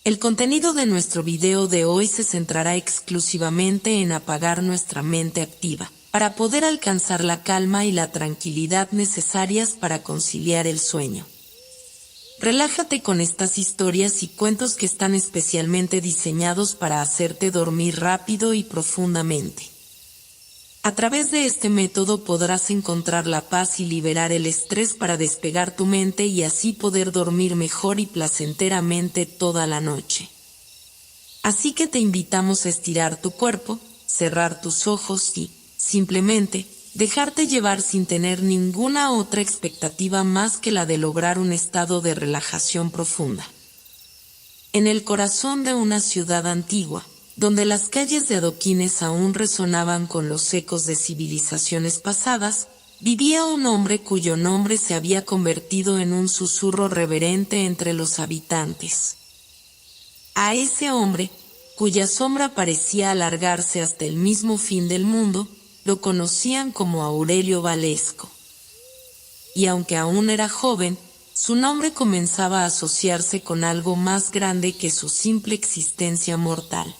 El contenido de nuestro video de hoy se centrará exclusivamente en apagar nuestra mente activa, para poder alcanzar la calma y la tranquilidad necesarias para conciliar el sueño. Relájate con estas historias y cuentos que están especialmente diseñados para hacerte dormir rápido y profundamente. A través de este método podrás encontrar la paz y liberar el estrés para despegar tu mente y así poder dormir mejor y placenteramente toda la noche. Así que te invitamos a estirar tu cuerpo, cerrar tus ojos y, simplemente, dejarte llevar sin tener ninguna otra expectativa más que la de lograr un estado de relajación profunda. En el corazón de una ciudad antigua, donde las calles de adoquines aún resonaban con los ecos de civilizaciones pasadas, vivía un hombre cuyo nombre se había convertido en un susurro reverente entre los habitantes. A ese hombre, cuya sombra parecía alargarse hasta el mismo fin del mundo, lo conocían como Aurelio Valesco. Y aunque aún era joven, su nombre comenzaba a asociarse con algo más grande que su simple existencia mortal.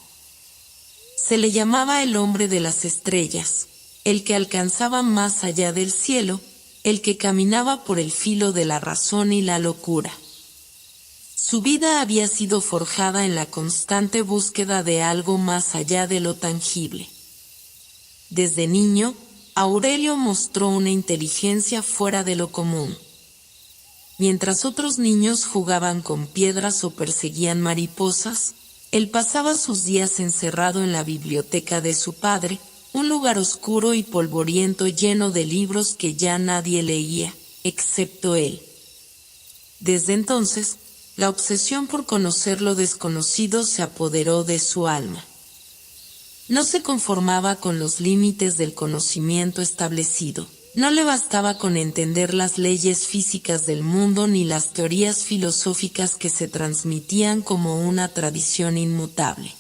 Se le llamaba el hombre de las estrellas, el que alcanzaba más allá del cielo, el que caminaba por el filo de la razón y la locura. Su vida había sido forjada en la constante búsqueda de algo más allá de lo tangible. Desde niño, Aurelio mostró una inteligencia fuera de lo común. Mientras otros niños jugaban con piedras o perseguían mariposas, él pasaba sus días encerrado en la biblioteca de su padre, un lugar oscuro y polvoriento lleno de libros que ya nadie leía, excepto él. Desde entonces, la obsesión por conocer lo desconocido se apoderó de su alma. No se conformaba con los límites del conocimiento establecido. No le bastaba con entender las leyes físicas del mundo ni las teorías filosóficas que se transmitían como una tradición inmutable.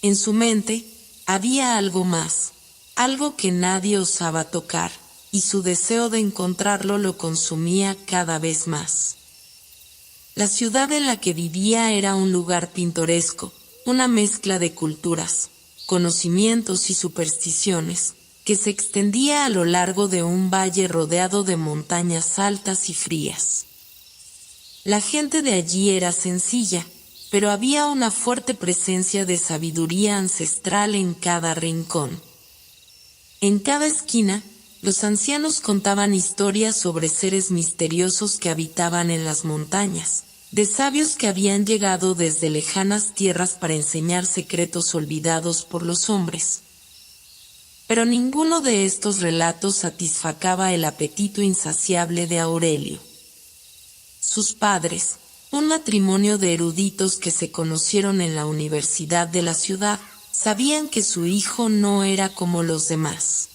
En su mente había algo más, algo que nadie osaba tocar, y su deseo de encontrarlo lo consumía cada vez más. La ciudad en la que vivía era un lugar pintoresco, una mezcla de culturas, conocimientos y supersticiones, que se extendía a lo largo de un valle rodeado de montañas altas y frías. La gente de allí era sencilla, pero había una fuerte presencia de sabiduría ancestral en cada rincón. En cada esquina, los ancianos contaban historias sobre seres misteriosos que habitaban en las montañas, de sabios que habían llegado desde lejanas tierras para enseñar secretos olvidados por los hombres. Pero ninguno de estos relatos satisfacaba el apetito insaciable de Aurelio. Sus padres, un matrimonio de eruditos que se conocieron en la universidad de la ciudad, sabían que su hijo no era como los demás.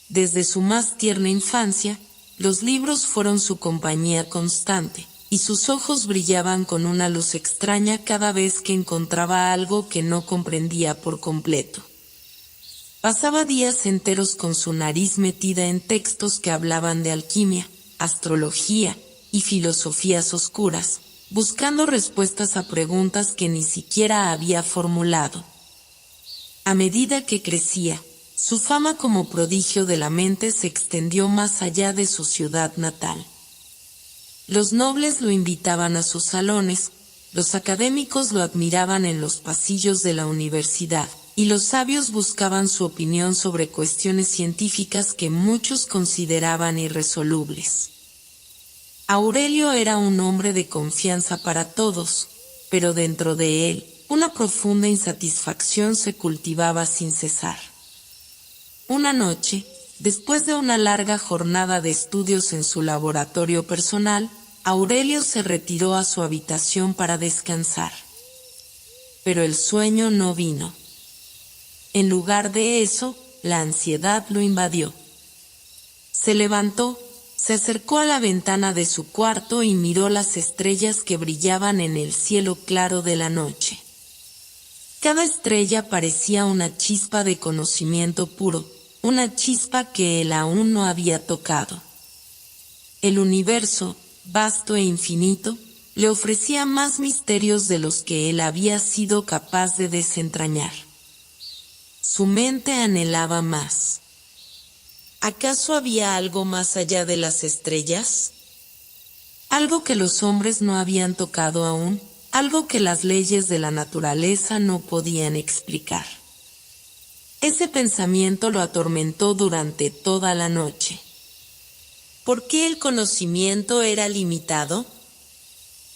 Desde su más tierna infancia, los libros fueron su compañía constante, y sus ojos brillaban con una luz extraña cada vez que encontraba algo que no comprendía por completo. Pasaba días enteros con su nariz metida en textos que hablaban de alquimia, astrología y filosofías oscuras, buscando respuestas a preguntas que ni siquiera había formulado. A medida que crecía, su fama como prodigio de la mente se extendió más allá de su ciudad natal. Los nobles lo invitaban a sus salones, los académicos lo admiraban en los pasillos de la universidad, y los sabios buscaban su opinión sobre cuestiones científicas que muchos consideraban irresolubles. Aurelio era un hombre de confianza para todos, pero dentro de él, una profunda insatisfacción se cultivaba sin cesar. Una noche, después de una larga jornada de estudios en su laboratorio personal, Aurelio se retiró a su habitación para descansar. Pero el sueño no vino. En lugar de eso, la ansiedad lo invadió. Se levantó, se acercó a la ventana de su cuarto y miró las estrellas que brillaban en el cielo claro de la noche. Cada estrella parecía una chispa de conocimiento puro, una chispa que él aún no había tocado. El universo, vasto e infinito, le ofrecía más misterios de los que él había sido capaz de desentrañar. Su mente anhelaba más. ¿Acaso había algo más allá de las estrellas? Algo que los hombres no habían tocado aún, algo que las leyes de la naturaleza no podían explicar. Ese pensamiento lo atormentó durante toda la noche. ¿Por qué el conocimiento era limitado?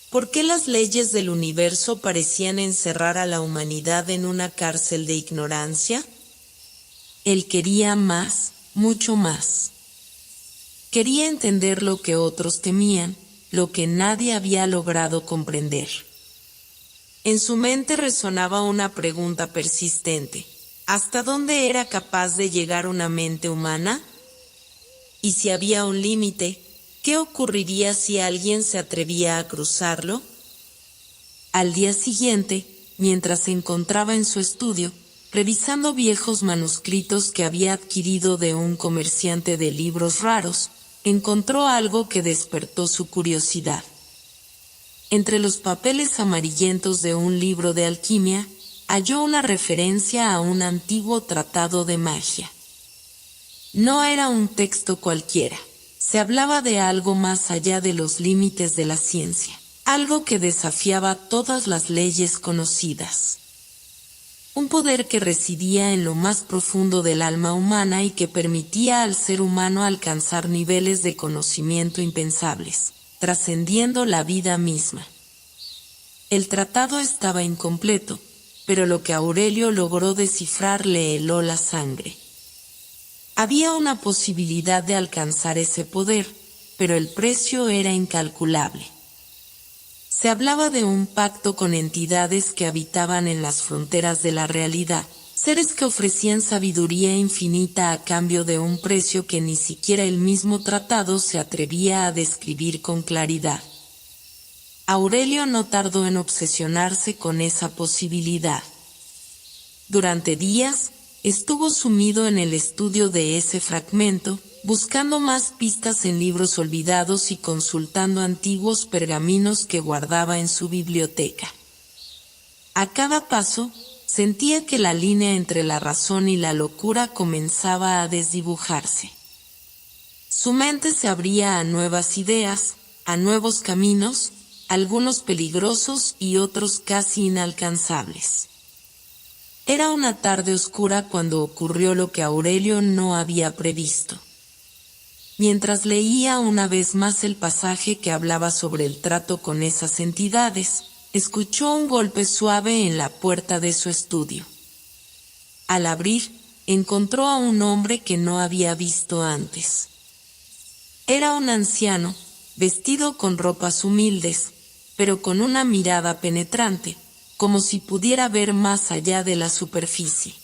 ¿Por qué las leyes del universo parecían encerrar a la humanidad en una cárcel de ignorancia? Él quería más, mucho más. Quería entender lo que otros temían, lo que nadie había logrado comprender. En su mente resonaba una pregunta persistente. ¿Hasta dónde era capaz de llegar una mente humana? Y si había un límite, ¿qué ocurriría si alguien se atrevía a cruzarlo? Al día siguiente, mientras se encontraba en su estudio, revisando viejos manuscritos que había adquirido de un comerciante de libros raros, encontró algo que despertó su curiosidad. Entre los papeles amarillentos de un libro de alquimia, halló una referencia a un antiguo tratado de magia. No era un texto cualquiera, se hablaba de algo más allá de los límites de la ciencia, algo que desafiaba todas las leyes conocidas. Un poder que residía en lo más profundo del alma humana y que permitía al ser humano alcanzar niveles de conocimiento impensables, trascendiendo la vida misma. El tratado estaba incompleto, pero lo que Aurelio logró descifrar le heló la sangre. Había una posibilidad de alcanzar ese poder, pero el precio era incalculable. Se hablaba de un pacto con entidades que habitaban en las fronteras de la realidad, seres que ofrecían sabiduría infinita a cambio de un precio que ni siquiera el mismo tratado se atrevía a describir con claridad. Aurelio no tardó en obsesionarse con esa posibilidad. Durante días, estuvo sumido en el estudio de ese fragmento, buscando más pistas en libros olvidados y consultando antiguos pergaminos que guardaba en su biblioteca. A cada paso, sentía que la línea entre la razón y la locura comenzaba a desdibujarse. Su mente se abría a nuevas ideas, a nuevos caminos, algunos peligrosos y otros casi inalcanzables. Era una tarde oscura cuando ocurrió lo que Aurelio no había previsto. Mientras leía una vez más el pasaje que hablaba sobre el trato con esas entidades, escuchó un golpe suave en la puerta de su estudio. Al abrir, encontró a un hombre que no había visto antes. Era un anciano, vestido con ropas humildes, pero con una mirada penetrante, como si pudiera ver más allá de la superficie.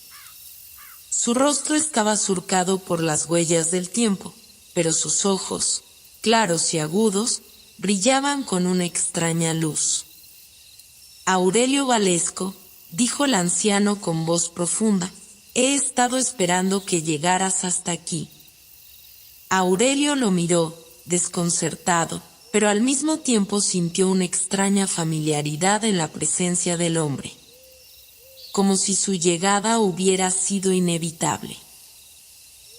Su rostro estaba surcado por las huellas del tiempo, pero sus ojos, claros y agudos, brillaban con una extraña luz. Aurelio Valesco, dijo el anciano con voz profunda, he estado esperando que llegaras hasta aquí. Aurelio lo miró, desconcertado, pero al mismo tiempo sintió una extraña familiaridad en la presencia del hombre, como si su llegada hubiera sido inevitable.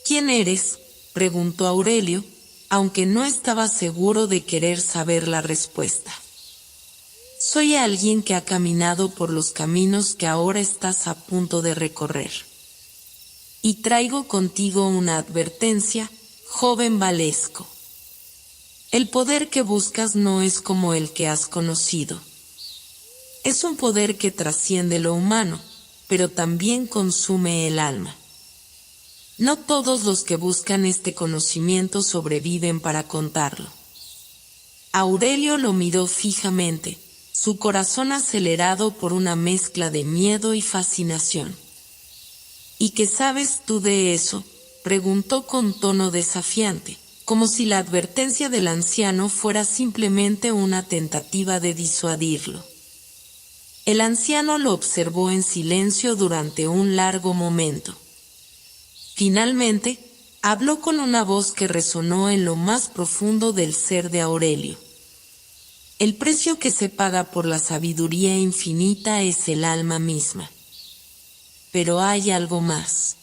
¿Quién eres?, preguntó Aurelio, aunque no estaba seguro de querer saber la respuesta. Soy alguien que ha caminado por los caminos que ahora estás a punto de recorrer. Y traigo contigo una advertencia, joven Valesco. El poder que buscas no es como el que has conocido. Es un poder que trasciende lo humano, pero también consume el alma. No todos los que buscan este conocimiento sobreviven para contarlo. Aurelio lo miró fijamente, su corazón acelerado por una mezcla de miedo y fascinación. ¿Y qué sabes tú de eso?, preguntó con tono desafiante, como si la advertencia del anciano fuera simplemente una tentativa de disuadirlo. El anciano lo observó en silencio durante un largo momento. Finalmente, habló con una voz que resonó en lo más profundo del ser de Aurelio. El precio que se paga por la sabiduría infinita es el alma misma. Pero hay algo más.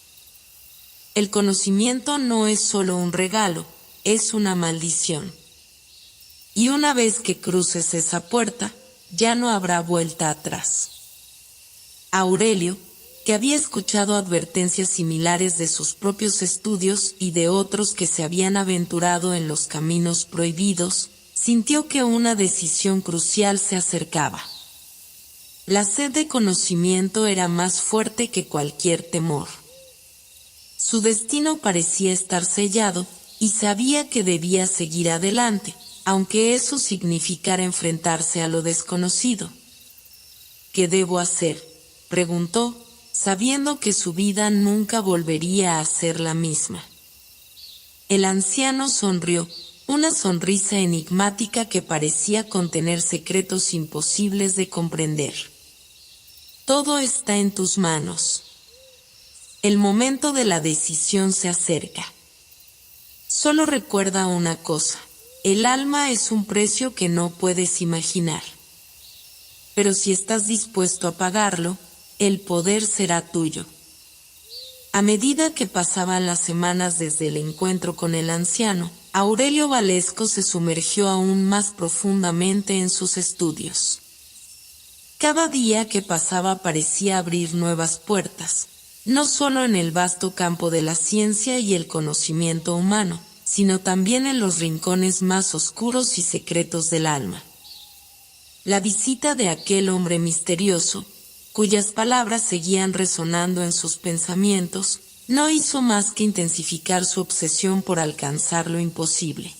El conocimiento no es solo un regalo, es una maldición. Y una vez que cruces esa puerta, ya no habrá vuelta atrás. Aurelio, que había escuchado advertencias similares de sus propios estudios y de otros que se habían aventurado en los caminos prohibidos, sintió que una decisión crucial se acercaba. La sed de conocimiento era más fuerte que cualquier temor. Su destino parecía estar sellado, y sabía que debía seguir adelante, aunque eso significara enfrentarse a lo desconocido. ¿Qué debo hacer?, preguntó, sabiendo que su vida nunca volvería a ser la misma. El anciano sonrió, una sonrisa enigmática que parecía contener secretos imposibles de comprender. Todo está en tus manos. El momento de la decisión se acerca. Solo recuerda una cosa: el alma es un precio que no puedes imaginar. Pero si estás dispuesto a pagarlo, el poder será tuyo. A medida que pasaban las semanas desde el encuentro con el anciano, Aurelio Valesco se sumergió aún más profundamente en sus estudios. Cada día que pasaba parecía abrir nuevas puertas, no solo en el vasto campo de la ciencia y el conocimiento humano, sino también en los rincones más oscuros y secretos del alma. La visita de aquel hombre misterioso, cuyas palabras seguían resonando en sus pensamientos, no hizo más que intensificar su obsesión por alcanzar lo imposible.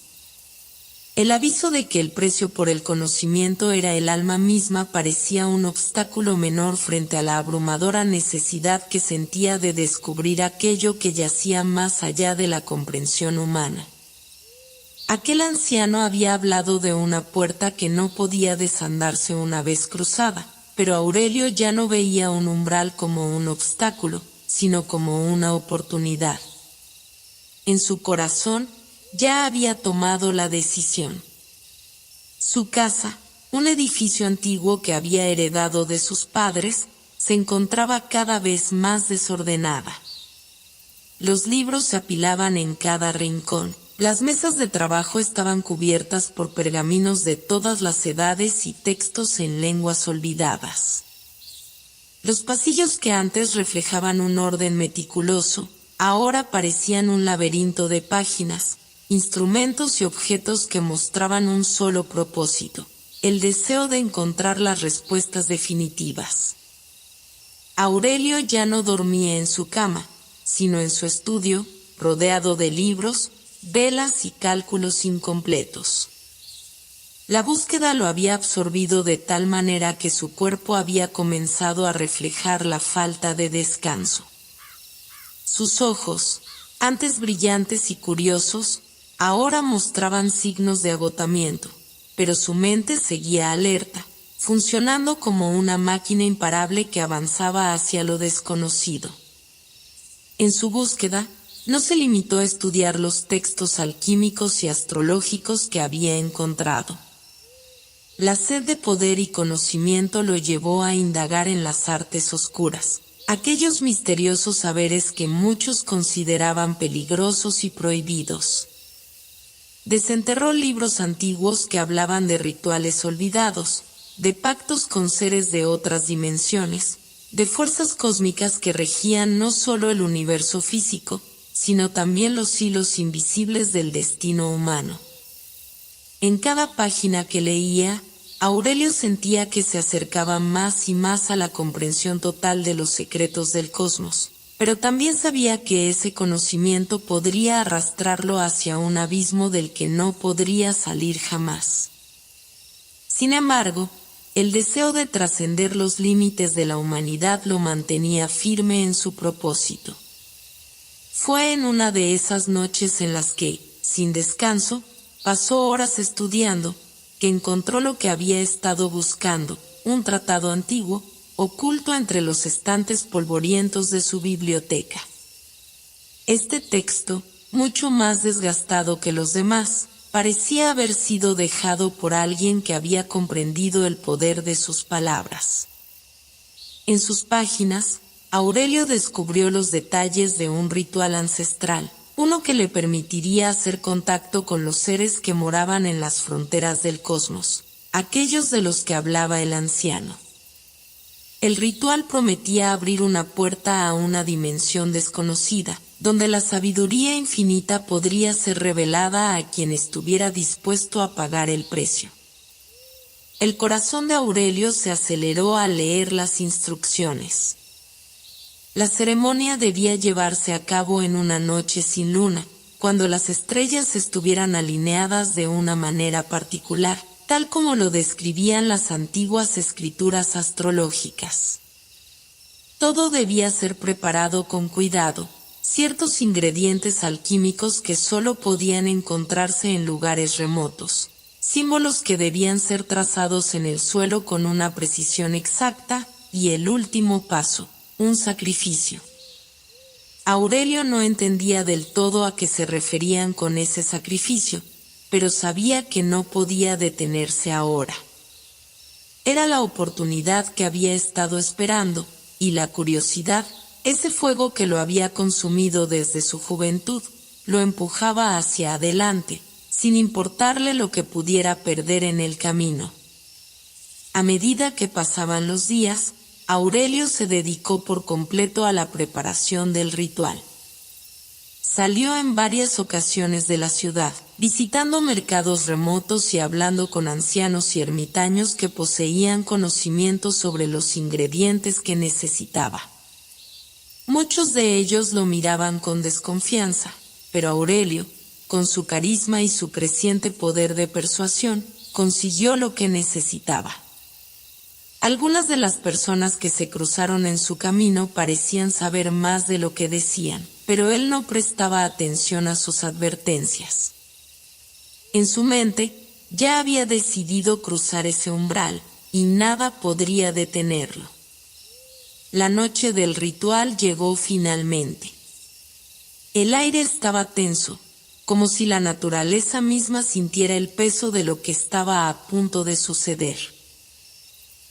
El aviso de que el precio por el conocimiento era el alma misma parecía un obstáculo menor frente a la abrumadora necesidad que sentía de descubrir aquello que yacía más allá de la comprensión humana. Aquel anciano había hablado de una puerta que no podía desandarse una vez cruzada, pero Aurelio ya no veía un umbral como un obstáculo, sino como una oportunidad. En su corazón ya había tomado la decisión. Su casa, un edificio antiguo que había heredado de sus padres, se encontraba cada vez más desordenada. Los libros se apilaban en cada rincón. Las mesas de trabajo estaban cubiertas por pergaminos de todas las edades y textos en lenguas olvidadas. Los pasillos que antes reflejaban un orden meticuloso, ahora parecían un laberinto de páginas, instrumentos y objetos que mostraban un solo propósito: el deseo de encontrar las respuestas definitivas. Aurelio ya no dormía en su cama, sino en su estudio, rodeado de libros, velas y cálculos incompletos. La búsqueda lo había absorbido de tal manera que su cuerpo había comenzado a reflejar la falta de descanso. Sus ojos, antes brillantes y curiosos, ahora mostraban signos de agotamiento, pero su mente seguía alerta, funcionando como una máquina imparable que avanzaba hacia lo desconocido. En su búsqueda, no se limitó a estudiar los textos alquímicos y astrológicos que había encontrado. La sed de poder y conocimiento lo llevó a indagar en las artes oscuras, aquellos misteriosos saberes que muchos consideraban peligrosos y prohibidos. Desenterró libros antiguos que hablaban de rituales olvidados, de pactos con seres de otras dimensiones, de fuerzas cósmicas que regían no solo el universo físico, sino también los hilos invisibles del destino humano. En cada página que leía, Aurelio sentía que se acercaba más y más a la comprensión total de los secretos del cosmos, pero también sabía que ese conocimiento podría arrastrarlo hacia un abismo del que no podría salir jamás. Sin embargo, el deseo de trascender los límites de la humanidad lo mantenía firme en su propósito. Fue en una de esas noches en las que, sin descanso, pasó horas estudiando, que encontró lo que había estado buscando: un tratado antiguo, oculto entre los estantes polvorientos de su biblioteca. Este texto, mucho más desgastado que los demás, parecía haber sido dejado por alguien que había comprendido el poder de sus palabras. En sus páginas, Aurelio descubrió los detalles de un ritual ancestral, uno que le permitiría hacer contacto con los seres que moraban en las fronteras del cosmos, aquellos de los que hablaba el anciano. El ritual prometía abrir una puerta a una dimensión desconocida, donde la sabiduría infinita podría ser revelada a quien estuviera dispuesto a pagar el precio. El corazón de Aurelio se aceleró al leer las instrucciones. La ceremonia debía llevarse a cabo en una noche sin luna, cuando las estrellas estuvieran alineadas de una manera particular, tal como lo describían las antiguas escrituras astrológicas. Todo debía ser preparado con cuidado, ciertos ingredientes alquímicos que solo podían encontrarse en lugares remotos, símbolos que debían ser trazados en el suelo con una precisión exacta, y el último paso, un sacrificio. Aurelio no entendía del todo a qué se referían con ese sacrificio, pero sabía que no podía detenerse ahora. Era la oportunidad que había estado esperando, y la curiosidad, ese fuego que lo había consumido desde su juventud, lo empujaba hacia adelante, sin importarle lo que pudiera perder en el camino. A medida que pasaban los días, Aurelio se dedicó por completo a la preparación del ritual. Salió en varias ocasiones de la ciudad, visitando mercados remotos y hablando con ancianos y ermitaños que poseían conocimientos sobre los ingredientes que necesitaba. Muchos de ellos lo miraban con desconfianza, pero Aurelio, con su carisma y su creciente poder de persuasión, consiguió lo que necesitaba. Algunas de las personas que se cruzaron en su camino parecían saber más de lo que decían, pero él no prestaba atención a sus advertencias. En su mente, ya había decidido cruzar ese umbral, y nada podría detenerlo. La noche del ritual llegó finalmente. El aire estaba tenso, como si la naturaleza misma sintiera el peso de lo que estaba a punto de suceder.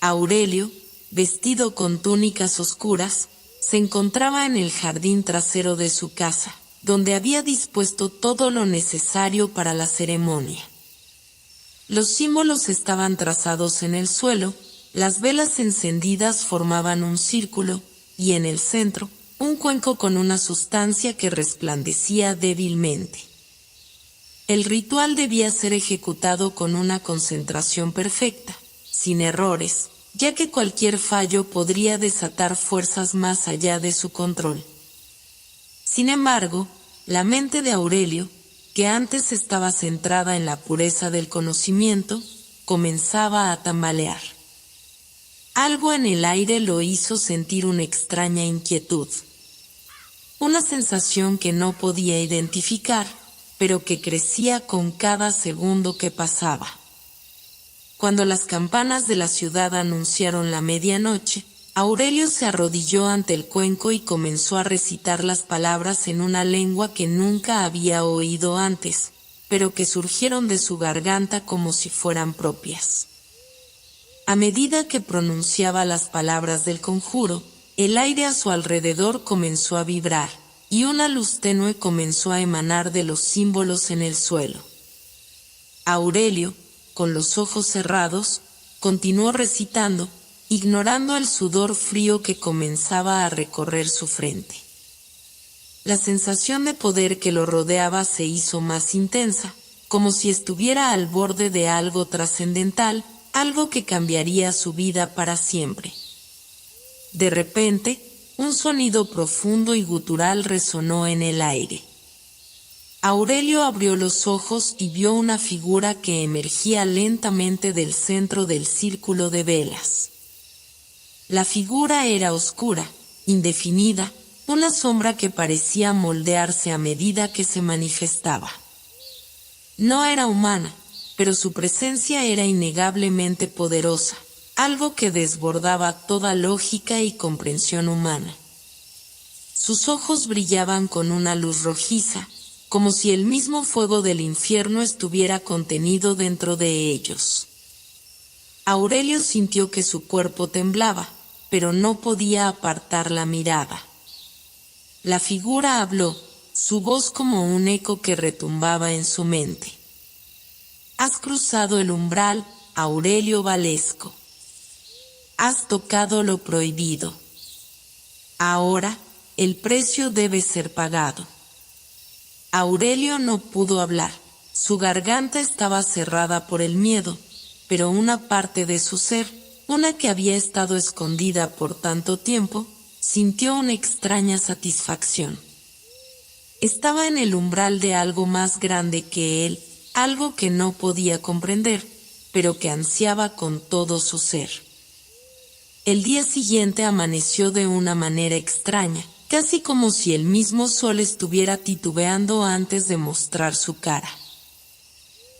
Aurelio, vestido con túnicas oscuras, se encontraba en el jardín trasero de su casa, donde había dispuesto todo lo necesario para la ceremonia. Los símbolos estaban trazados en el suelo, las velas encendidas formaban un círculo, y en el centro, un cuenco con una sustancia que resplandecía débilmente. El ritual debía ser ejecutado con una concentración perfecta, sin errores, ya que cualquier fallo podría desatar fuerzas más allá de su control. Sin embargo, la mente de Aurelio, que antes estaba centrada en la pureza del conocimiento, comenzaba a tambalear. Algo en el aire lo hizo sentir una extraña inquietud. Una sensación que no podía identificar, pero que crecía con cada segundo que pasaba. Cuando las campanas de la ciudad anunciaron la medianoche, Aurelio se arrodilló ante el cuenco y comenzó a recitar las palabras en una lengua que nunca había oído antes, pero que surgieron de su garganta como si fueran propias. A medida que pronunciaba las palabras del conjuro, el aire a su alrededor comenzó a vibrar, y una luz tenue comenzó a emanar de los símbolos en el suelo. Aurelio, con los ojos cerrados, continuó recitando, ignorando el sudor frío que comenzaba a recorrer su frente. La sensación de poder que lo rodeaba se hizo más intensa, como si estuviera al borde de algo trascendental, algo que cambiaría su vida para siempre. De repente, un sonido profundo y gutural resonó en el aire. Aurelio abrió los ojos y vio una figura que emergía lentamente del centro del círculo de velas. La figura era oscura, indefinida, una sombra que parecía moldearse a medida que se manifestaba. No era humana, pero su presencia era innegablemente poderosa, algo que desbordaba toda lógica y comprensión humana. Sus ojos brillaban con una luz rojiza, como si el mismo fuego del infierno estuviera contenido dentro de ellos. Aurelio sintió que su cuerpo temblaba, pero no podía apartar la mirada. La figura habló, su voz como un eco que retumbaba en su mente. Has cruzado el umbral, Aurelio Valesco. Has tocado lo prohibido. Ahora, el precio debe ser pagado. Aurelio no pudo hablar, su garganta estaba cerrada por el miedo, pero una parte de su ser, una que había estado escondida por tanto tiempo, sintió una extraña satisfacción. Estaba en el umbral de algo más grande que él, algo que no podía comprender, pero que ansiaba con todo su ser. El día siguiente amaneció de una manera extraña, casi como si el mismo sol estuviera titubeando antes de mostrar su cara.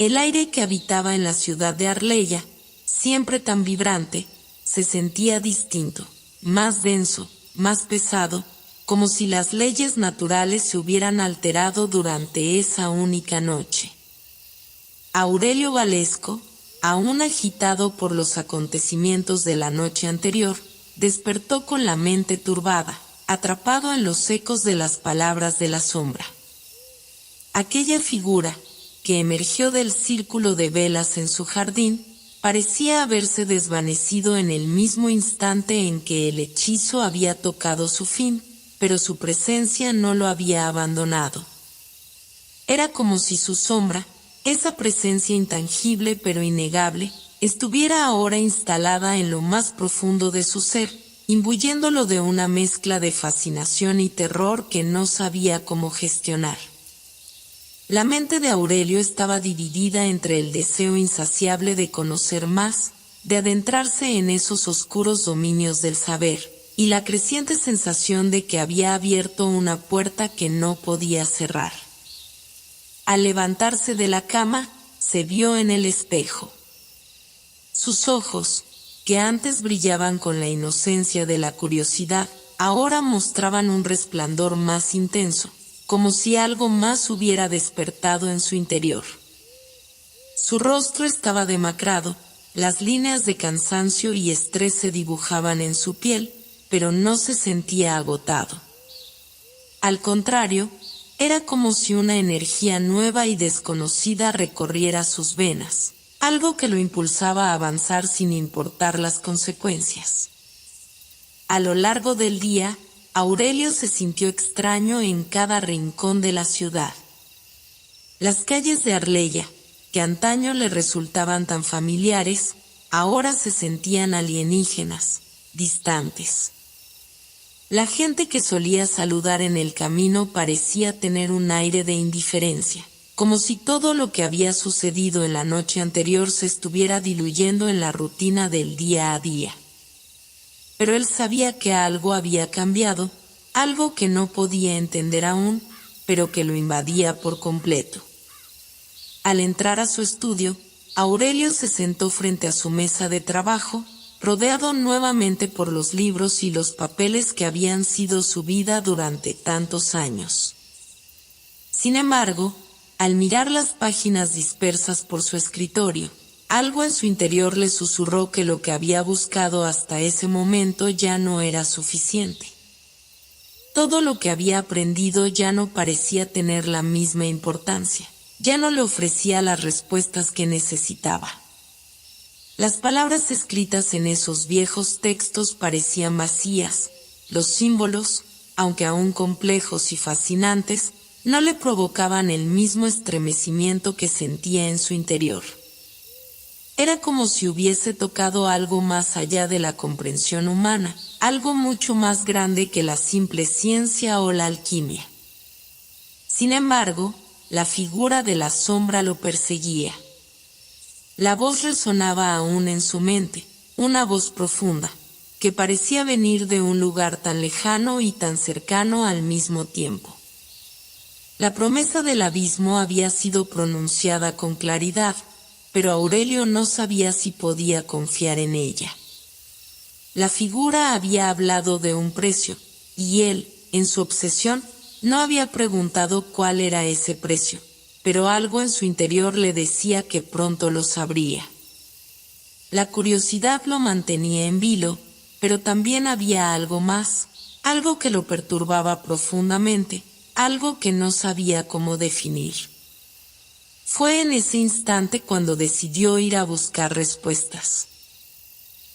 El aire que habitaba en la ciudad de Arleya, siempre tan vibrante, se sentía distinto, más denso, más pesado, como si las leyes naturales se hubieran alterado durante esa única noche. Aurelio Valesco, aún agitado por los acontecimientos de la noche anterior, despertó con la mente turbada, atrapado en los ecos de las palabras de la sombra. Aquella figura, que emergió del círculo de velas en su jardín, parecía haberse desvanecido en el mismo instante en que el hechizo había tocado su fin, pero su presencia no lo había abandonado. Era como si su sombra, esa presencia intangible pero innegable, estuviera ahora instalada en lo más profundo de su ser, imbuyéndolo de una mezcla de fascinación y terror que no sabía cómo gestionar. La mente de Aurelio estaba dividida entre el deseo insaciable de conocer más, de adentrarse en esos oscuros dominios del saber, y la creciente sensación de que había abierto una puerta que no podía cerrar. Al levantarse de la cama, se vio en el espejo. Sus ojos, que antes brillaban con la inocencia de la curiosidad, ahora mostraban un resplandor más intenso, como si algo más hubiera despertado en su interior. Su rostro estaba demacrado, las líneas de cansancio y estrés se dibujaban en su piel, pero no se sentía agotado. Al contrario, era como si una energía nueva y desconocida recorriera sus venas, algo que lo impulsaba a avanzar sin importar las consecuencias. A lo largo del día, Aurelio se sintió extraño en cada rincón de la ciudad. Las calles de Arleya, que antaño le resultaban tan familiares, ahora se sentían alienígenas, distantes. La gente que solía saludar en el camino parecía tener un aire de indiferencia, como si todo lo que había sucedido en la noche anterior se estuviera diluyendo en la rutina del día a día. Pero él sabía que algo había cambiado, algo que no podía entender aún, pero que lo invadía por completo. Al entrar a su estudio, Aurelio se sentó frente a su mesa de trabajo, rodeado nuevamente por los libros y los papeles que habían sido su vida durante tantos años. Sin embargo, al mirar las páginas dispersas por su escritorio, algo en su interior le susurró que lo que había buscado hasta ese momento ya no era suficiente. Todo lo que había aprendido ya no parecía tener la misma importancia, ya no le ofrecía las respuestas que necesitaba. Las palabras escritas en esos viejos textos parecían vacías, los símbolos, aunque aún complejos y fascinantes, no le provocaban el mismo estremecimiento que sentía en su interior. Era como si hubiese tocado algo más allá de la comprensión humana, algo mucho más grande que la simple ciencia o la alquimia. Sin embargo, la figura de la sombra lo perseguía. La voz resonaba aún en su mente, una voz profunda, que parecía venir de un lugar tan lejano y tan cercano al mismo tiempo. La promesa del abismo había sido pronunciada con claridad, pero Aurelio no sabía si podía confiar en ella. La figura había hablado de un precio, y él, en su obsesión, No había preguntado cuál era ese precio, pero algo en su interior le decía que pronto lo sabría. La curiosidad lo mantenía en vilo, pero también había algo más, algo que lo perturbaba profundamente, algo que no sabía cómo definir. Fue en ese instante cuando decidió ir a buscar respuestas.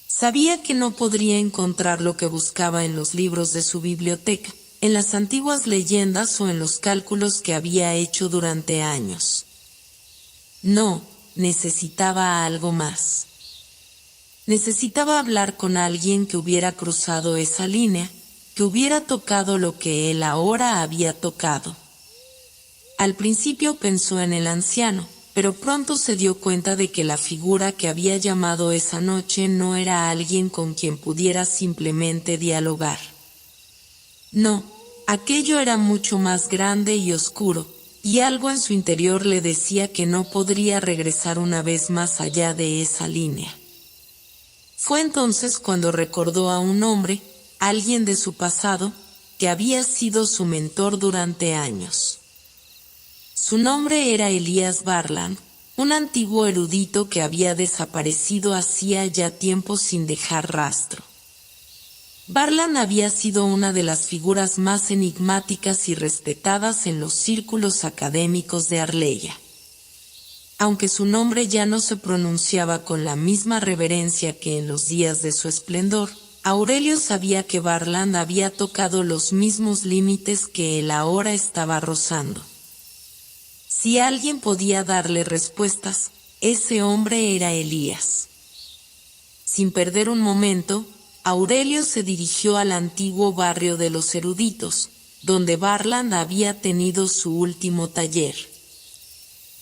Sabía que no podría encontrar lo que buscaba en los libros de su biblioteca, en las antiguas leyendas o en los cálculos que había hecho durante años. No, necesitaba algo más. Necesitaba hablar con alguien que hubiera cruzado esa línea, que hubiera tocado lo que él ahora había tocado. Al principio pensó en el anciano, pero pronto se dio cuenta de que la figura que había llamado esa noche no era alguien con quien pudiera simplemente dialogar. No, aquello era mucho más grande y oscuro, y algo en su interior le decía que no podría regresar una vez más allá de esa línea. Fue entonces cuando recordó a un hombre, alguien de su pasado, que había sido su mentor durante años. Su nombre era Elías Barland, un antiguo erudito que había desaparecido hacía ya tiempo sin dejar rastro. Barland había sido una de las figuras más enigmáticas y respetadas en los círculos académicos de Arleya. Aunque su nombre ya no se pronunciaba con la misma reverencia que en los días de su esplendor, Aurelio sabía que Barland había tocado los mismos límites que él ahora estaba rozando. Si alguien podía darle respuestas, ese hombre era Elías. Sin perder un momento, Aurelio se dirigió al antiguo barrio de los eruditos, donde Barland había tenido su último taller.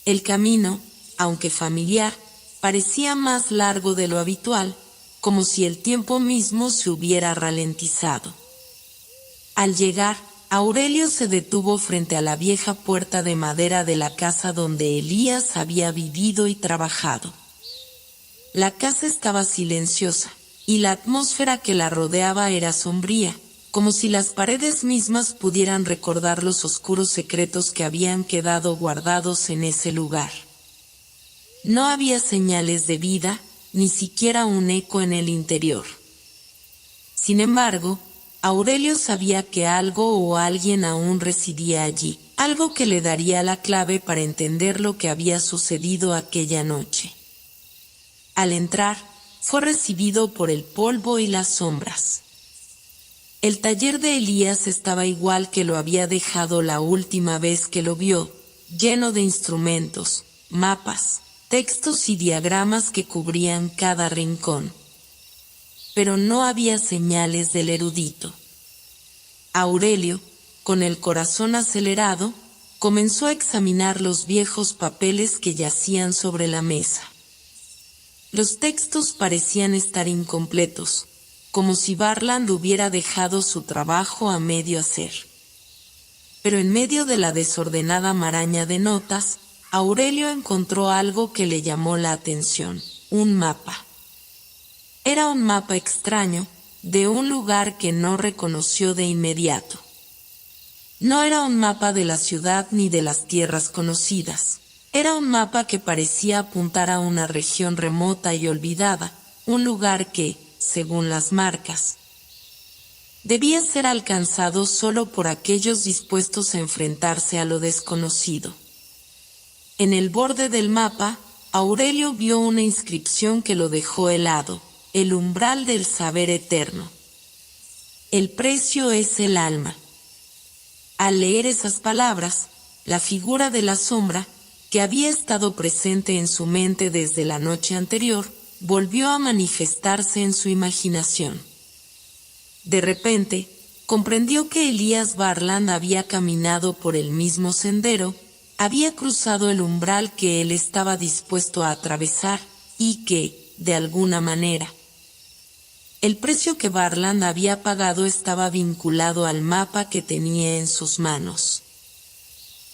El camino, aunque familiar, parecía más largo de lo habitual, como si el tiempo mismo se hubiera ralentizado. Al llegar, Aurelio se detuvo frente a la vieja puerta de madera de la casa donde Elías había vivido y trabajado. La casa estaba silenciosa, y la atmósfera que la rodeaba era sombría, como si las paredes mismas pudieran recordar los oscuros secretos que habían quedado guardados en ese lugar. No había señales de vida, ni siquiera un eco en el interior. Sin embargo, Aurelio sabía que algo o alguien aún residía allí, algo que le daría la clave para entender lo que había sucedido aquella noche. Al entrar, fue recibido por el polvo y las sombras. El taller de Elías estaba igual que lo había dejado la última vez que lo vio, lleno de instrumentos, mapas, textos y diagramas que cubrían cada rincón. Pero no había señales del erudito. Aurelio, con el corazón acelerado, comenzó a examinar los viejos papeles que yacían sobre la mesa. Los textos parecían estar incompletos, como si Barland hubiera dejado su trabajo a medio hacer. Pero en medio de la desordenada maraña de notas, Aurelio encontró algo que le llamó la atención: un mapa. Era un mapa extraño, de un lugar que no reconoció de inmediato. No era un mapa de la ciudad ni de las tierras conocidas. Era un mapa que parecía apuntar a una región remota y olvidada, un lugar que, según las marcas, debía ser alcanzado solo por aquellos dispuestos a enfrentarse a lo desconocido. En el borde del mapa, Aurelio vio una inscripción que lo dejó helado: el umbral del saber eterno. El precio es el alma. Al leer esas palabras, la figura de la sombra, que había estado presente en su mente desde la noche anterior, volvió a manifestarse en su imaginación. De repente, comprendió que Elías Barland había caminado por el mismo sendero, había cruzado el umbral que él estaba dispuesto a atravesar, y que, de alguna manera, el precio que Barland había pagado estaba vinculado al mapa que tenía en sus manos.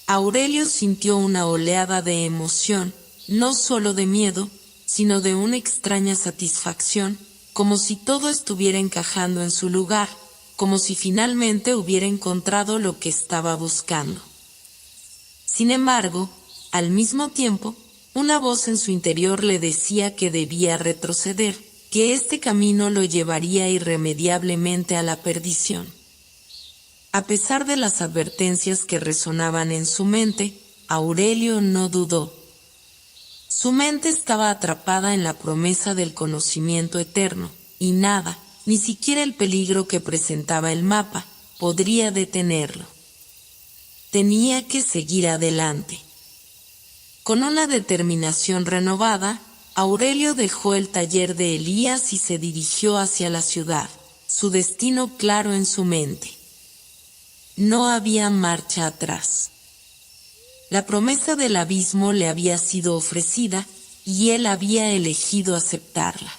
Aurelio sintió una oleada de emoción, no solo de miedo, sino de una extraña satisfacción, como si todo estuviera encajando en su lugar, como si finalmente hubiera encontrado lo que estaba buscando. Sin embargo, al mismo tiempo, una voz en su interior le decía que debía retroceder, que este camino lo llevaría irremediablemente a la perdición. A pesar de las advertencias que resonaban en su mente, Aurelio no dudó. Su mente estaba atrapada en la promesa del conocimiento eterno, y nada, ni siquiera el peligro que presentaba el mapa, podría detenerlo. Tenía que seguir adelante. Con una determinación renovada, Aurelio dejó el taller de Elías y se dirigió hacia la ciudad, su destino claro en su mente. No había marcha atrás. La promesa del abismo le había sido ofrecida y él había elegido aceptarla.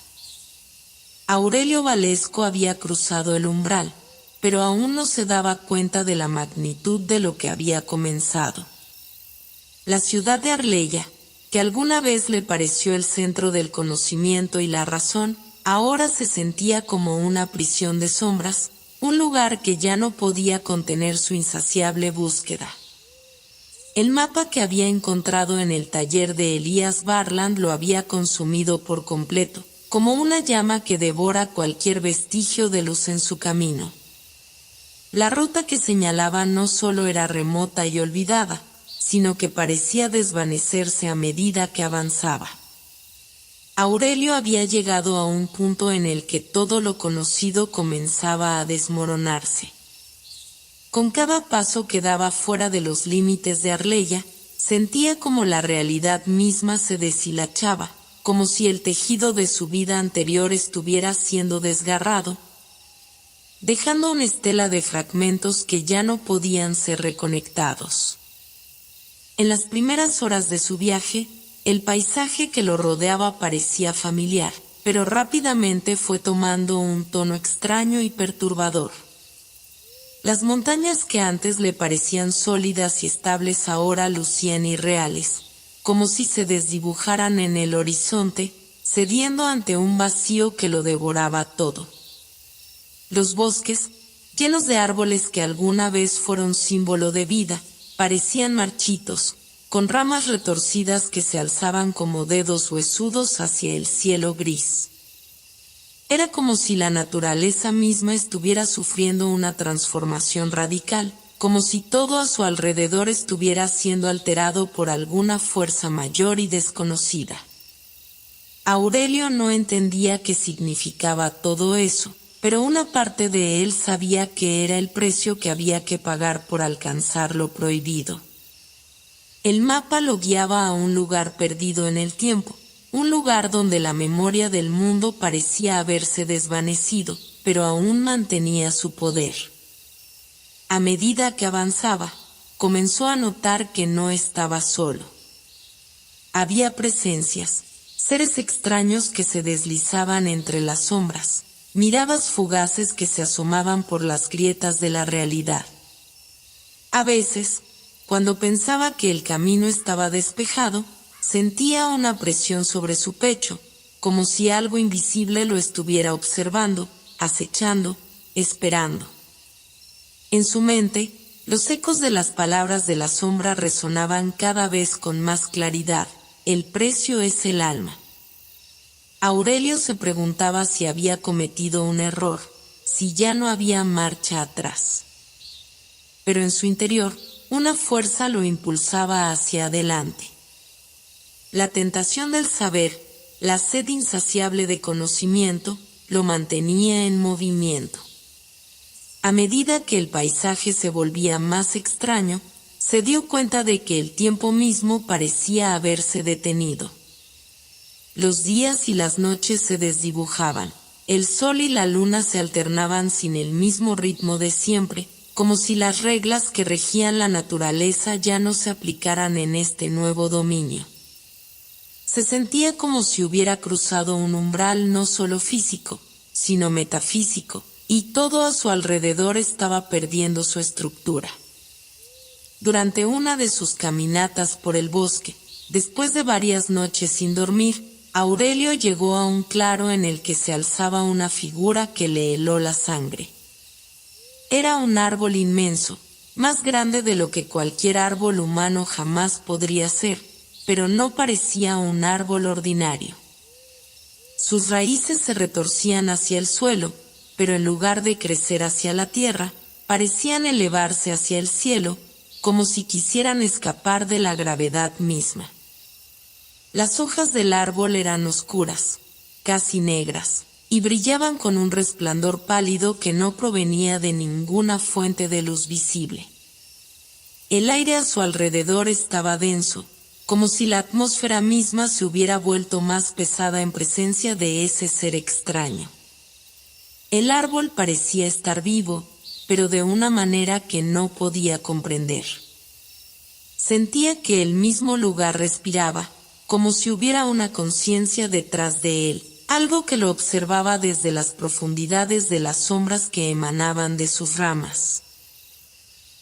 Aurelio Valesco había cruzado el umbral, pero aún no se daba cuenta de la magnitud de lo que había comenzado. La ciudad de Arleya, que alguna vez le pareció el centro del conocimiento y la razón, ahora se sentía como una prisión de sombras, un lugar que ya no podía contener su insaciable búsqueda. El mapa que había encontrado en el taller de Elías Barland lo había consumido por completo, como una llama que devora cualquier vestigio de luz en su camino. La ruta que señalaba no solo era remota y olvidada, sino que parecía desvanecerse a medida que avanzaba. Aurelio había llegado a un punto en el que todo lo conocido comenzaba a desmoronarse. Con cada paso que daba fuera de los límites de Arleya, sentía como la realidad misma se deshilachaba, como si el tejido de su vida anterior estuviera siendo desgarrado, dejando una estela de fragmentos que ya no podían ser reconectados. En las primeras horas de su viaje, el paisaje que lo rodeaba parecía familiar, pero rápidamente fue tomando un tono extraño y perturbador. Las montañas que antes le parecían sólidas y estables ahora lucían irreales, como si se desdibujaran en el horizonte, cediendo ante un vacío que lo devoraba todo. Los bosques, llenos de árboles que alguna vez fueron símbolo de vida, parecían marchitos, con ramas retorcidas que se alzaban como dedos huesudos hacia el cielo gris. Era como si la naturaleza misma estuviera sufriendo una transformación radical, como si todo a su alrededor estuviera siendo alterado por alguna fuerza mayor y desconocida. Aurelio no entendía qué significaba todo eso, pero una parte de él sabía que era el precio que había que pagar por alcanzar lo prohibido. El mapa lo guiaba a un lugar perdido en el tiempo, un lugar donde la memoria del mundo parecía haberse desvanecido, pero aún mantenía su poder. A medida que avanzaba, comenzó a notar que no estaba solo. Había presencias, seres extraños que se deslizaban entre las sombras, miradas fugaces que se asomaban por las grietas de la realidad. A veces, cuando pensaba que el camino estaba despejado, sentía una presión sobre su pecho, como si algo invisible lo estuviera observando, acechando, esperando. En su mente, los ecos de las palabras de la sombra resonaban cada vez con más claridad: el precio es el alma. Aurelio se preguntaba si había cometido un error, si ya no había marcha atrás. Pero en su interior, una fuerza lo impulsaba hacia adelante. La tentación del saber, la sed insaciable de conocimiento, lo mantenía en movimiento. A medida que el paisaje se volvía más extraño, se dio cuenta de que el tiempo mismo parecía haberse detenido. Los días y las noches se desdibujaban, el sol y la luna se alternaban sin el mismo ritmo de siempre, como si las reglas que regían la naturaleza ya no se aplicaran en este nuevo dominio. Se sentía como si hubiera cruzado un umbral no solo físico, sino metafísico, y todo a su alrededor estaba perdiendo su estructura. Durante una de sus caminatas por el bosque, después de varias noches sin dormir, Aurelio llegó a un claro en el que se alzaba una figura que le heló la sangre. Era un árbol inmenso, más grande de lo que cualquier árbol humano jamás podría ser, pero no parecía un árbol ordinario. Sus raíces se retorcían hacia el suelo, pero en lugar de crecer hacia la tierra, parecían elevarse hacia el cielo, como si quisieran escapar de la gravedad misma. Las hojas del árbol eran oscuras, casi negras, y brillaban con un resplandor pálido que no provenía de ninguna fuente de luz visible. El aire a su alrededor estaba denso, como si la atmósfera misma se hubiera vuelto más pesada en presencia de ese ser extraño. El árbol parecía estar vivo, pero de una manera que no podía comprender. Sentía que el mismo lugar respiraba, como si hubiera una conciencia detrás de él, algo que lo observaba desde las profundidades de las sombras que emanaban de sus ramas.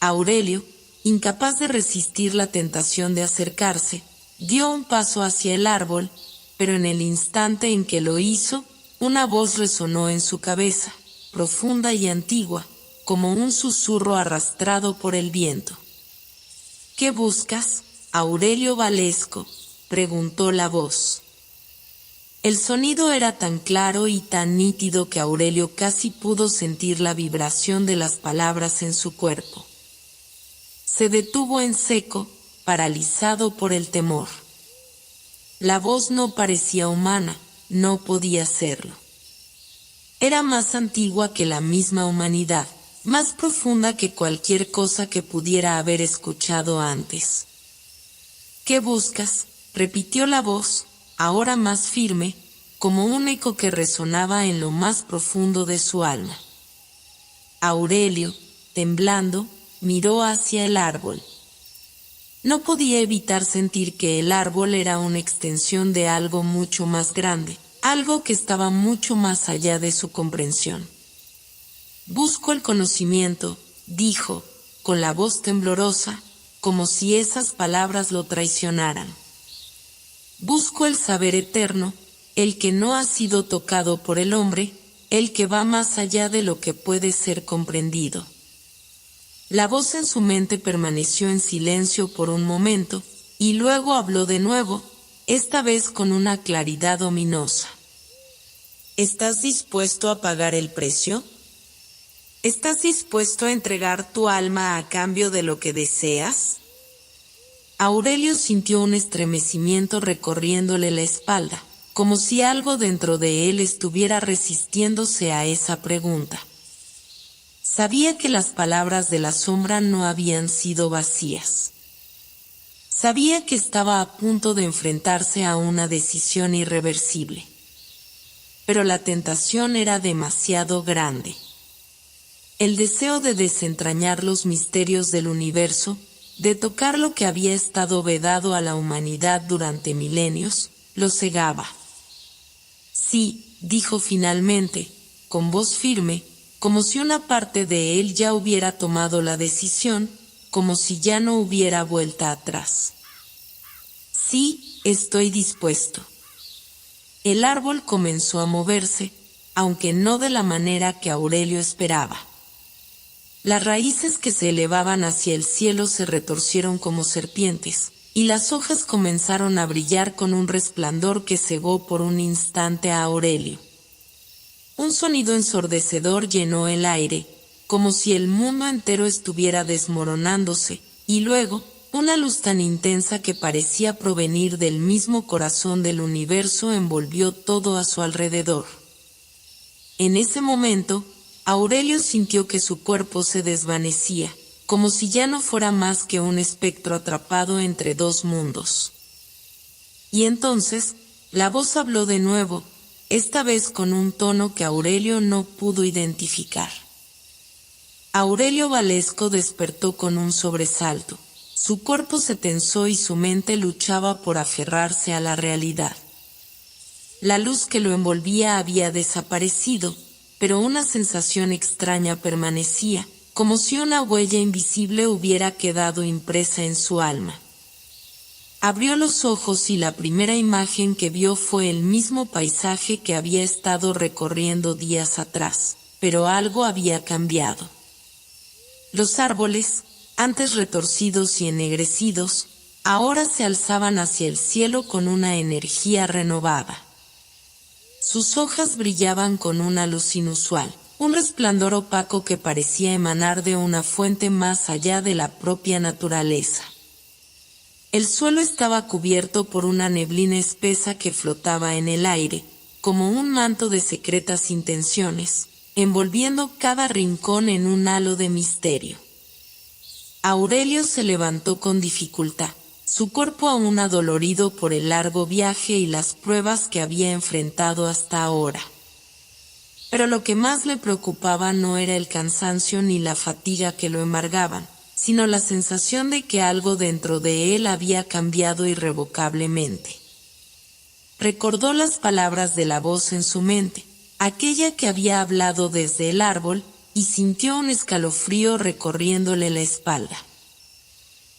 Aurelio, incapaz de resistir la tentación de acercarse, dio un paso hacia el árbol, pero en el instante en que lo hizo, una voz resonó en su cabeza, profunda y antigua, como un susurro arrastrado por el viento. «¿Qué buscas, Aurelio Valesco?», preguntó la voz. El sonido era tan claro y tan nítido que Aurelio casi pudo sentir la vibración de las palabras en su cuerpo. Se detuvo en seco, paralizado por el temor. La voz no parecía humana, no podía serlo. Era más antigua que la misma humanidad, más profunda que cualquier cosa que pudiera haber escuchado antes. «¿Qué buscas?», repitió la voz, ahora más firme, como un eco que resonaba en lo más profundo de su alma. Aurelio, temblando, miró hacia el árbol. No podía evitar sentir que el árbol era una extensión de algo mucho más grande, algo que estaba mucho más allá de su comprensión. «Busco el conocimiento», dijo, con la voz temblorosa, como si esas palabras lo traicionaran. «Busco el saber eterno, el que no ha sido tocado por el hombre, el que va más allá de lo que puede ser comprendido». La voz en su mente permaneció en silencio por un momento, y luego habló de nuevo, esta vez con una claridad ominosa. «¿Estás dispuesto a pagar el precio? ¿Estás dispuesto a entregar tu alma a cambio de lo que deseas?» Aurelio sintió un estremecimiento recorriéndole la espalda, como si algo dentro de él estuviera resistiéndose a esa pregunta. Sabía que las palabras de la sombra no habían sido vacías. Sabía que estaba a punto de enfrentarse a una decisión irreversible. Pero la tentación era demasiado grande. El deseo de desentrañar los misterios del universo, de tocar lo que había estado vedado a la humanidad durante milenios, lo cegaba. «Sí», dijo finalmente, con voz firme, como si una parte de él ya hubiera tomado la decisión, como si ya no hubiera vuelta atrás. «Sí, estoy dispuesto». El árbol comenzó a moverse, aunque no de la manera que Aurelio esperaba. Las raíces que se elevaban hacia el cielo se retorcieron como serpientes, y las hojas comenzaron a brillar con un resplandor que cegó por un instante a Aurelio. Un sonido ensordecedor llenó el aire, como si el mundo entero estuviera desmoronándose, y luego, una luz tan intensa que parecía provenir del mismo corazón del universo envolvió todo a su alrededor. En ese momento, Aurelio sintió que su cuerpo se desvanecía, como si ya no fuera más que un espectro atrapado entre dos mundos. Y entonces, la voz habló de nuevo, esta vez con un tono que Aurelio no pudo identificar. Aurelio Valesco despertó con un sobresalto. Su cuerpo se tensó y su mente luchaba por aferrarse a la realidad. La luz que lo envolvía había desaparecido, pero una sensación extraña permanecía, como si una huella invisible hubiera quedado impresa en su alma. Abrió los ojos y la primera imagen que vio fue el mismo paisaje que había estado recorriendo días atrás, pero algo había cambiado. Los árboles, antes retorcidos y ennegrecidos, ahora se alzaban hacia el cielo con una energía renovada. Sus hojas brillaban con una luz inusual, un resplandor opaco que parecía emanar de una fuente más allá de la propia naturaleza. El suelo estaba cubierto por una neblina espesa que flotaba en el aire, como un manto de secretas intenciones, envolviendo cada rincón en un halo de misterio. Aurelio se levantó con dificultad, su cuerpo aún adolorido por el largo viaje y las pruebas que había enfrentado hasta ahora. Pero lo que más le preocupaba no era el cansancio ni la fatiga que lo embargaban, sino la sensación de que algo dentro de él había cambiado irrevocablemente. Recordó las palabras de la voz en su mente, aquella que había hablado desde el árbol, y sintió un escalofrío recorriéndole la espalda.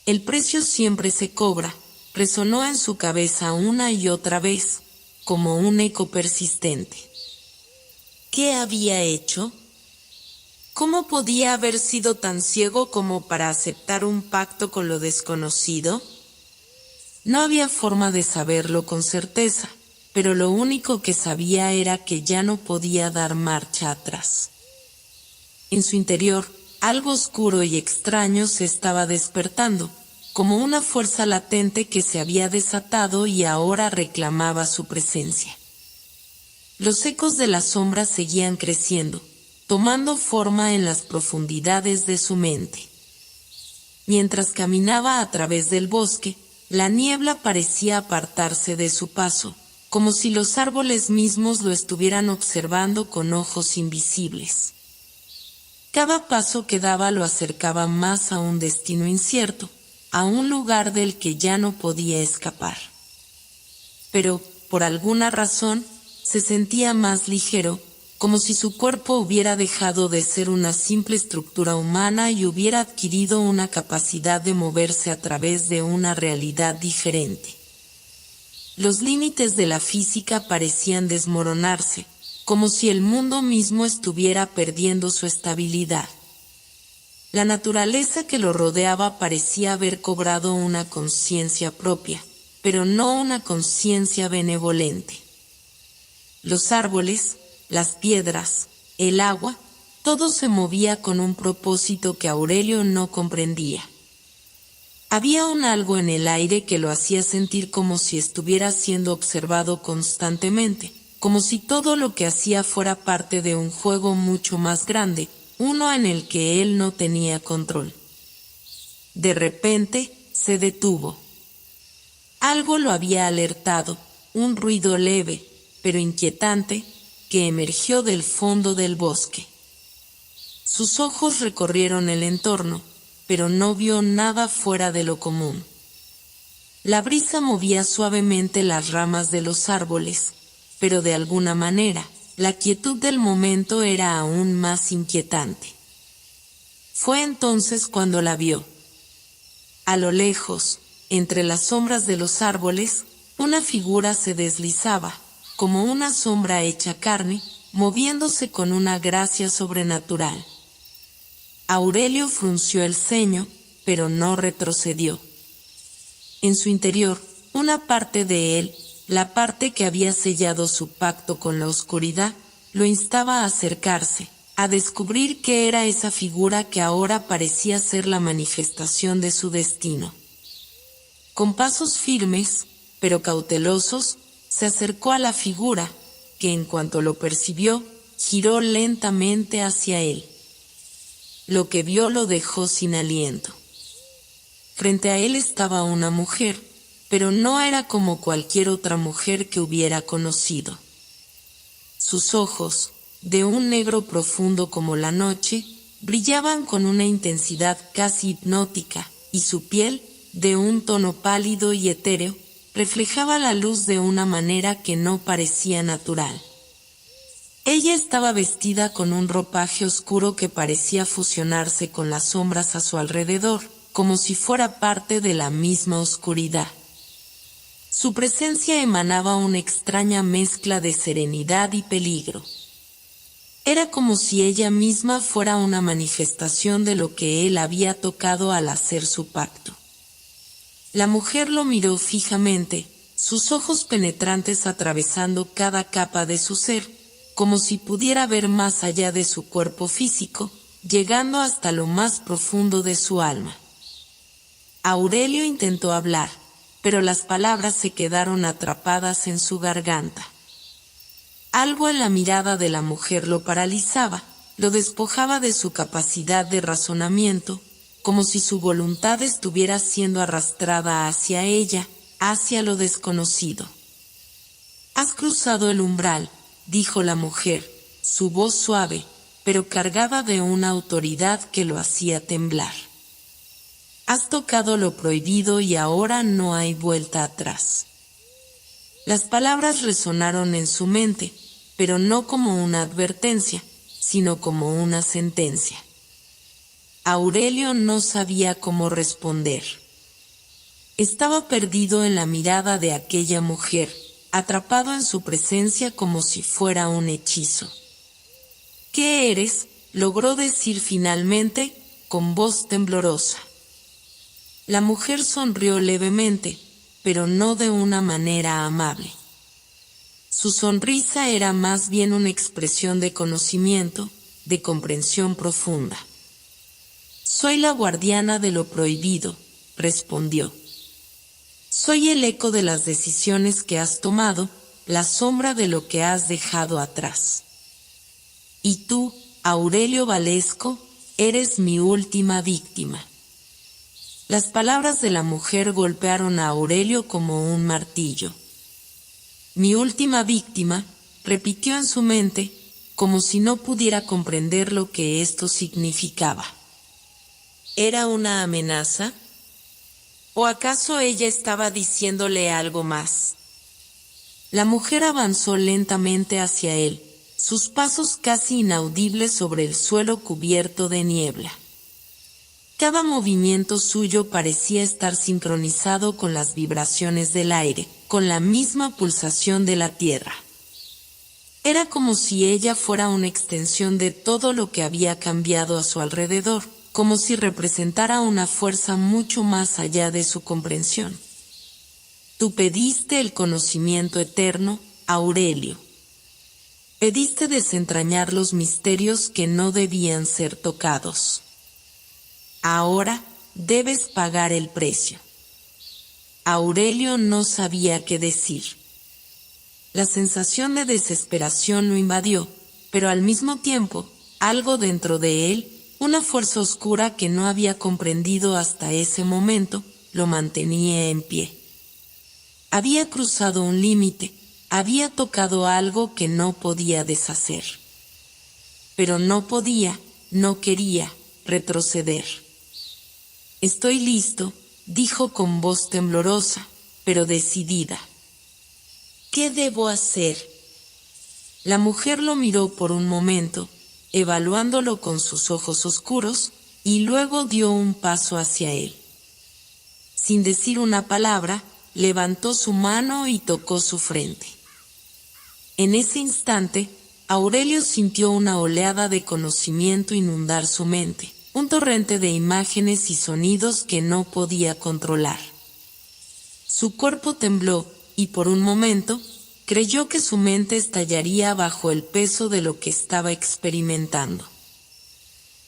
El precio siempre se cobra, resonó en su cabeza una y otra vez, como un eco persistente. ¿Qué había hecho? ¿Cómo podía haber sido tan ciego como para aceptar un pacto con lo desconocido? No había forma de saberlo con certeza, pero lo único que sabía era que ya no podía dar marcha atrás. En su interior, algo oscuro y extraño se estaba despertando, como una fuerza latente que se había desatado y ahora reclamaba su presencia. Los ecos de las sombras seguían creciendo, tomando forma en las profundidades de su mente. Mientras caminaba a través del bosque, la niebla parecía apartarse de su paso, como si los árboles mismos lo estuvieran observando con ojos invisibles. Cada paso que daba lo acercaba más a un destino incierto, a un lugar del que ya no podía escapar. Pero, por alguna razón, se sentía más ligero, como si su cuerpo hubiera dejado de ser una simple estructura humana y hubiera adquirido una capacidad de moverse a través de una realidad diferente. Los límites de la física parecían desmoronarse, como si el mundo mismo estuviera perdiendo su estabilidad. La naturaleza que lo rodeaba parecía haber cobrado una conciencia propia, pero no una conciencia benevolente. Los árboles, las piedras, el agua, todo se movía con un propósito que Aurelio no comprendía. Había un algo en el aire que lo hacía sentir como si estuviera siendo observado constantemente, como si todo lo que hacía fuera parte de un juego mucho más grande, uno en el que él no tenía control. De repente, se detuvo. Algo lo había alertado, un ruido leve, pero inquietante, que emergió del fondo del bosque. Sus ojos recorrieron el entorno, pero no vio nada fuera de lo común. La brisa movía suavemente las ramas de los árboles, pero de alguna manera, la quietud del momento era aún más inquietante. Fue entonces cuando la vio. A lo lejos, entre las sombras de los árboles, una figura se deslizaba, como una sombra hecha carne, moviéndose con una gracia sobrenatural. Aurelio frunció el ceño, pero no retrocedió. En su interior, una parte de él, la parte que había sellado su pacto con la oscuridad, lo instaba a acercarse, a descubrir qué era esa figura que ahora parecía ser la manifestación de su destino. Con pasos firmes, pero cautelosos, se acercó a la figura, que en cuanto lo percibió, giró lentamente hacia él. Lo que vio lo dejó sin aliento. Frente a él estaba una mujer, pero no era como cualquier otra mujer que hubiera conocido. Sus ojos, de un negro profundo como la noche, brillaban con una intensidad casi hipnótica, y su piel, de un tono pálido y etéreo, reflejaba la luz de una manera que no parecía natural. Ella estaba vestida con un ropaje oscuro que parecía fusionarse con las sombras a su alrededor, como si fuera parte de la misma oscuridad. Su presencia emanaba una extraña mezcla de serenidad y peligro. Era como si ella misma fuera una manifestación de lo que él había tocado al hacer su pacto. La mujer lo miró fijamente, sus ojos penetrantes atravesando cada capa de su ser, como si pudiera ver más allá de su cuerpo físico, llegando hasta lo más profundo de su alma. Aurelio intentó hablar, pero las palabras se quedaron atrapadas en su garganta. Algo en la mirada de la mujer lo paralizaba, lo despojaba de su capacidad de razonamiento, como si su voluntad estuviera siendo arrastrada hacia ella, hacia lo desconocido. «Has cruzado el umbral», dijo la mujer, su voz suave, pero cargada de una autoridad que lo hacía temblar. «Has tocado lo prohibido y ahora no hay vuelta atrás». Las palabras resonaron en su mente, pero no como una advertencia, sino como una sentencia. Aurelio no sabía cómo responder. Estaba perdido en la mirada de aquella mujer, atrapado en su presencia como si fuera un hechizo. «¿Qué eres?», logró decir finalmente, con voz temblorosa. La mujer sonrió levemente, pero no de una manera amable. Su sonrisa era más bien una expresión de conocimiento, de comprensión profunda. «Soy la guardiana de lo prohibido», respondió. «Soy el eco de las decisiones que has tomado, la sombra de lo que has dejado atrás. Y tú, Aurelio Valesco, eres mi última víctima». Las palabras de la mujer golpearon a Aurelio como un martillo. «Mi última víctima», repitió en su mente, como si no pudiera comprender lo que esto significaba. ¿Era una amenaza? ¿O acaso ella estaba diciéndole algo más? La mujer avanzó lentamente hacia él, sus pasos casi inaudibles sobre el suelo cubierto de niebla. Cada movimiento suyo parecía estar sincronizado con las vibraciones del aire, con la misma pulsación de la tierra. Era como si ella fuera una extensión de todo lo que había cambiado a su alrededor, como si representara una fuerza mucho más allá de su comprensión. «Tú pediste el conocimiento eterno, Aurelio. Pediste desentrañar los misterios que no debían ser tocados. Ahora debes pagar el precio». Aurelio no sabía qué decir. La sensación de desesperación lo invadió, pero al mismo tiempo, algo dentro de él, una fuerza oscura que no había comprendido hasta ese momento, lo mantenía en pie. Había cruzado un límite, había tocado algo que no podía deshacer. Pero no podía, no quería retroceder. «Estoy listo», dijo con voz temblorosa, pero decidida. «¿Qué debo hacer?». La mujer lo miró por un momento, evaluándolo con sus ojos oscuros, y luego dio un paso hacia él. Sin decir una palabra, levantó su mano y tocó su frente. En ese instante, Aurelio sintió una oleada de conocimiento inundar su mente, un torrente de imágenes y sonidos que no podía controlar. Su cuerpo tembló, y por un momento, creyó que su mente estallaría bajo el peso de lo que estaba experimentando.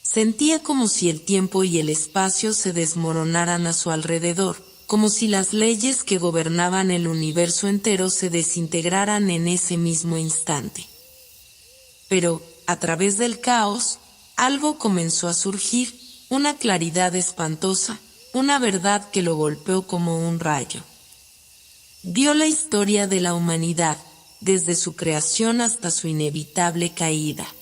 Sentía como si el tiempo y el espacio se desmoronaran a su alrededor, como si las leyes que gobernaban el universo entero se desintegraran en ese mismo instante. Pero, a través del caos, algo comenzó a surgir, una claridad espantosa, una verdad que lo golpeó como un rayo. Vio la historia de la humanidad, desde su creación hasta su inevitable caída.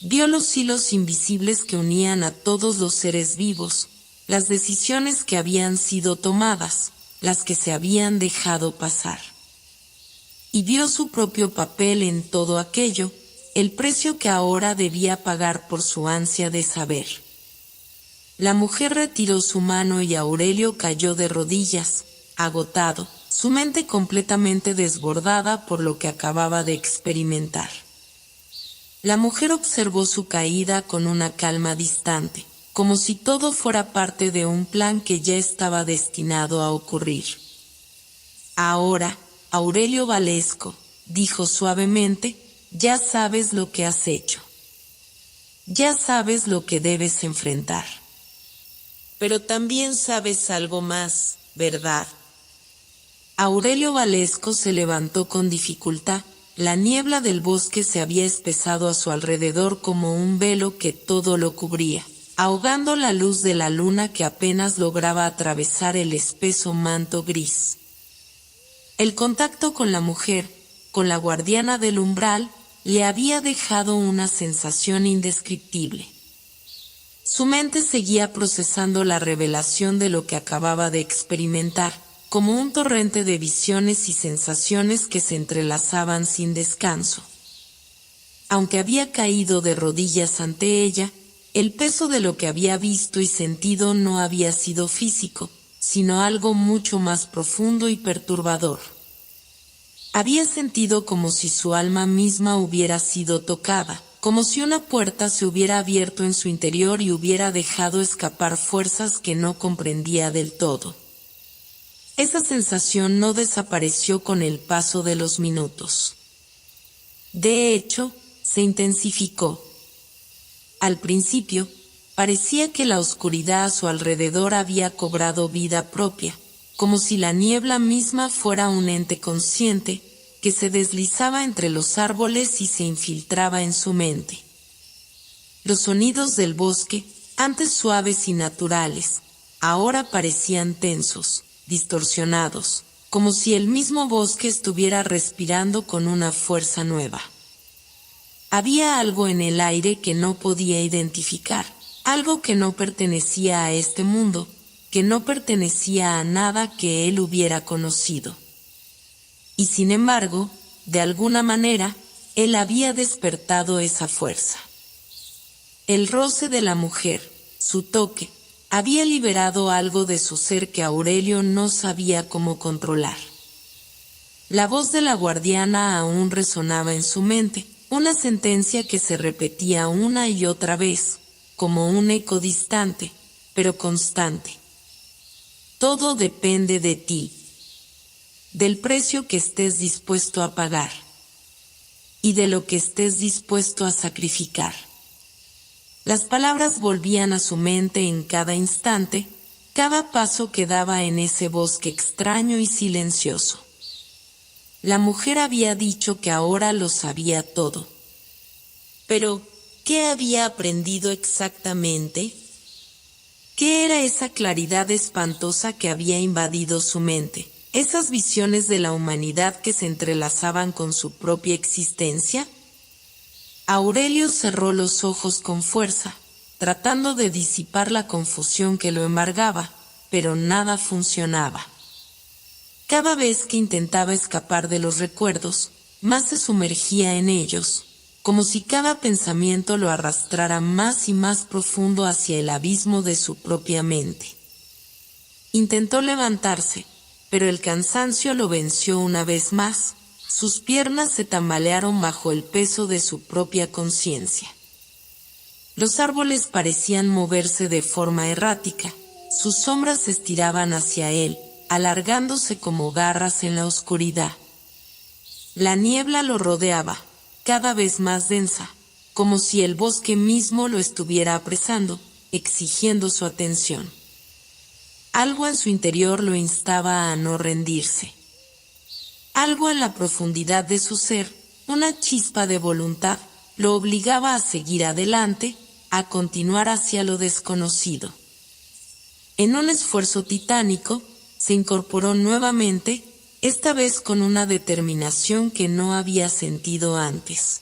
Vio los hilos invisibles que unían a todos los seres vivos, las decisiones que habían sido tomadas, las que se habían dejado pasar. Y vio su propio papel en todo aquello, el precio que ahora debía pagar por su ansia de saber. La mujer retiró su mano y Aurelio cayó de rodillas, agotado, su mente completamente desbordada por lo que acababa de experimentar. La mujer observó su caída con una calma distante, como si todo fuera parte de un plan que ya estaba destinado a ocurrir. Ahora, Aurelio Valesco, dijo suavemente, ya sabes lo que has hecho. Ya sabes lo que debes enfrentar. Pero también sabes algo más, ¿verdad? Aurelio Valesco se levantó con dificultad. La niebla del bosque se había espesado a su alrededor como un velo que todo lo cubría, ahogando la luz de la luna que apenas lograba atravesar el espeso manto gris. El contacto con la mujer, con la guardiana del umbral, le había dejado una sensación indescriptible. Su mente seguía procesando la revelación de lo que acababa de experimentar, como un torrente de visiones y sensaciones que se entrelazaban sin descanso. Aunque había caído de rodillas ante ella, el peso de lo que había visto y sentido no había sido físico, sino algo mucho más profundo y perturbador. Había sentido como si su alma misma hubiera sido tocada, como si una puerta se hubiera abierto en su interior y hubiera dejado escapar fuerzas que no comprendía del todo. Esa sensación no desapareció con el paso de los minutos. De hecho, se intensificó. Al principio, parecía que la oscuridad a su alrededor había cobrado vida propia, como si la niebla misma fuera un ente consciente, que se deslizaba entre los árboles y se infiltraba en su mente. Los sonidos del bosque, antes suaves y naturales, ahora parecían tensos, distorsionados, como si el mismo bosque estuviera respirando con una fuerza nueva. Había algo en el aire que no podía identificar, algo que no pertenecía a este mundo, que no pertenecía a nada que él hubiera conocido. Y sin embargo, de alguna manera, él había despertado esa fuerza. El roce de la mujer, su toque, había liberado algo de su ser que Aurelio no sabía cómo controlar. La voz de la guardiana aún resonaba en su mente, una sentencia que se repetía una y otra vez, como un eco distante, pero constante. Todo depende de ti, del precio que estés dispuesto a pagar, y de lo que estés dispuesto a sacrificar. Las palabras volvían a su mente en cada instante, cada paso que daba en ese bosque extraño y silencioso. La mujer había dicho que ahora lo sabía todo. Pero, ¿qué había aprendido exactamente? ¿Qué era esa claridad espantosa que había invadido su mente? ¿Esas visiones de la humanidad que se entrelazaban con su propia existencia? Aurelio cerró los ojos con fuerza, tratando de disipar la confusión que lo embargaba, pero nada funcionaba. Cada vez que intentaba escapar de los recuerdos, más se sumergía en ellos, como si cada pensamiento lo arrastrara más y más profundo hacia el abismo de su propia mente. Intentó levantarse, pero el cansancio lo venció una vez más. Sus piernas se tambalearon bajo el peso de su propia conciencia. Los árboles parecían moverse de forma errática, sus sombras se estiraban hacia él, alargándose como garras en la oscuridad. La niebla lo rodeaba, cada vez más densa, como si el bosque mismo lo estuviera apresando, exigiendo su atención. Algo en su interior lo instaba a no rendirse. Algo en la profundidad de su ser, una chispa de voluntad, lo obligaba a seguir adelante, a continuar hacia lo desconocido. En un esfuerzo titánico, se incorporó nuevamente, esta vez con una determinación que no había sentido antes.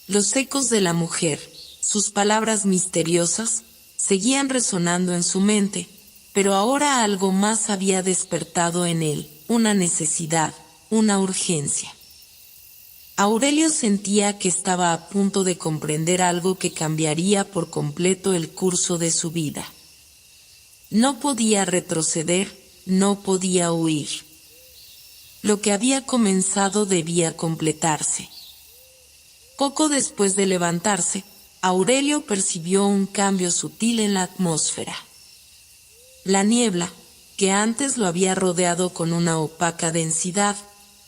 Los ecos de la mujer, sus palabras misteriosas, seguían resonando en su mente, pero ahora algo más había despertado en él, una necesidad, una urgencia. Aurelio sentía que estaba a punto de comprender algo que cambiaría por completo el curso de su vida. No podía retroceder, no podía huir. Lo que había comenzado debía completarse. Poco después de levantarse, Aurelio percibió un cambio sutil en la atmósfera. La niebla, que antes lo había rodeado con una opaca densidad,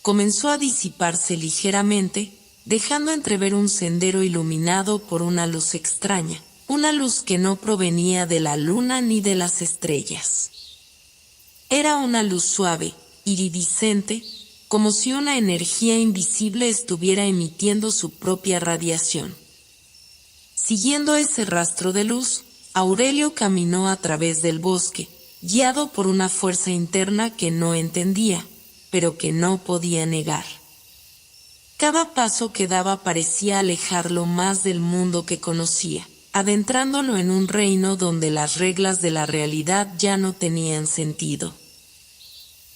comenzó a disiparse ligeramente, dejando entrever un sendero iluminado por una luz extraña, una luz que no provenía de la luna ni de las estrellas. Era una luz suave, iridiscente, como si una energía invisible estuviera emitiendo su propia radiación. Siguiendo ese rastro de luz, Aurelio caminó a través del bosque, guiado por una fuerza interna que no entendía, pero que no podía negar. Cada paso que daba parecía alejarlo más del mundo que conocía, adentrándolo en un reino donde las reglas de la realidad ya no tenían sentido.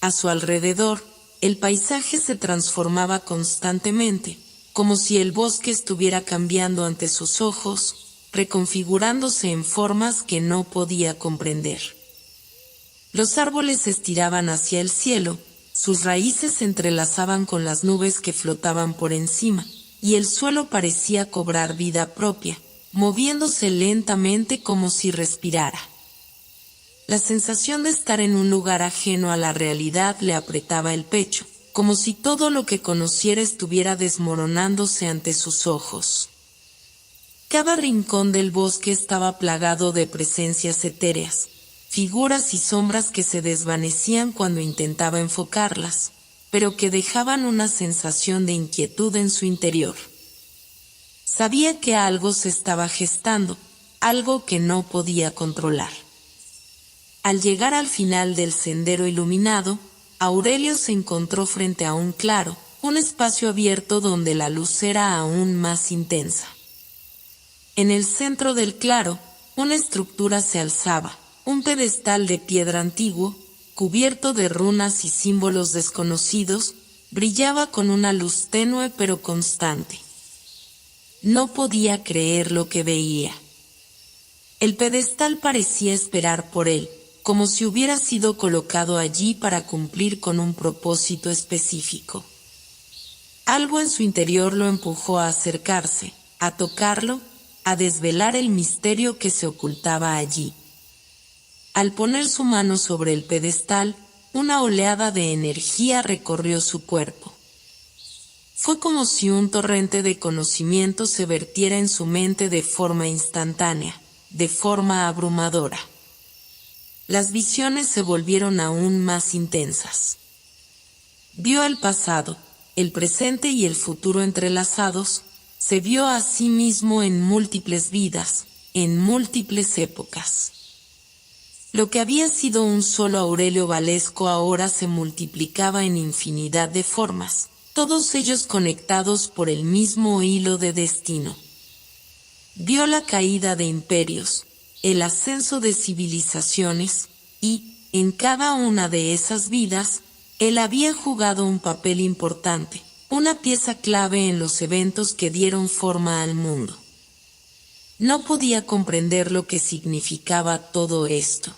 A su alrededor, el paisaje se transformaba constantemente, como si el bosque estuviera cambiando ante sus ojos, reconfigurándose en formas que no podía comprender. Los árboles se estiraban hacia el cielo, sus raíces se entrelazaban con las nubes que flotaban por encima, y el suelo parecía cobrar vida propia, moviéndose lentamente como si respirara. La sensación de estar en un lugar ajeno a la realidad le apretaba el pecho, como si todo lo que conociera estuviera desmoronándose ante sus ojos. Cada rincón del bosque estaba plagado de presencias etéreas, figuras y sombras que se desvanecían cuando intentaba enfocarlas, pero que dejaban una sensación de inquietud en su interior. Sabía que algo se estaba gestando, algo que no podía controlar. Al llegar al final del sendero iluminado, Aurelio se encontró frente a un claro, un espacio abierto donde la luz era aún más intensa. En el centro del claro, una estructura se alzaba, un pedestal de piedra antiguo, cubierto de runas y símbolos desconocidos, brillaba con una luz tenue pero constante. No podía creer lo que veía. El pedestal parecía esperar por él, como si hubiera sido colocado allí para cumplir con un propósito específico. Algo en su interior lo empujó a acercarse, a tocarlo, a desvelar el misterio que se ocultaba allí. Al poner su mano sobre el pedestal, una oleada de energía recorrió su cuerpo. Fue como si un torrente de conocimiento se vertiera en su mente de forma instantánea, de forma abrumadora. Las visiones se volvieron aún más intensas. Vio el pasado, el presente y el futuro entrelazados, se vio a sí mismo en múltiples vidas, en múltiples épocas. Lo que había sido un solo Aurelio Valesco ahora se multiplicaba en infinidad de formas, todos ellos conectados por el mismo hilo de destino. Vio la caída de imperios, el ascenso de civilizaciones, y, en cada una de esas vidas, él había jugado un papel importante, una pieza clave en los eventos que dieron forma al mundo. No podía comprender lo que significaba todo esto.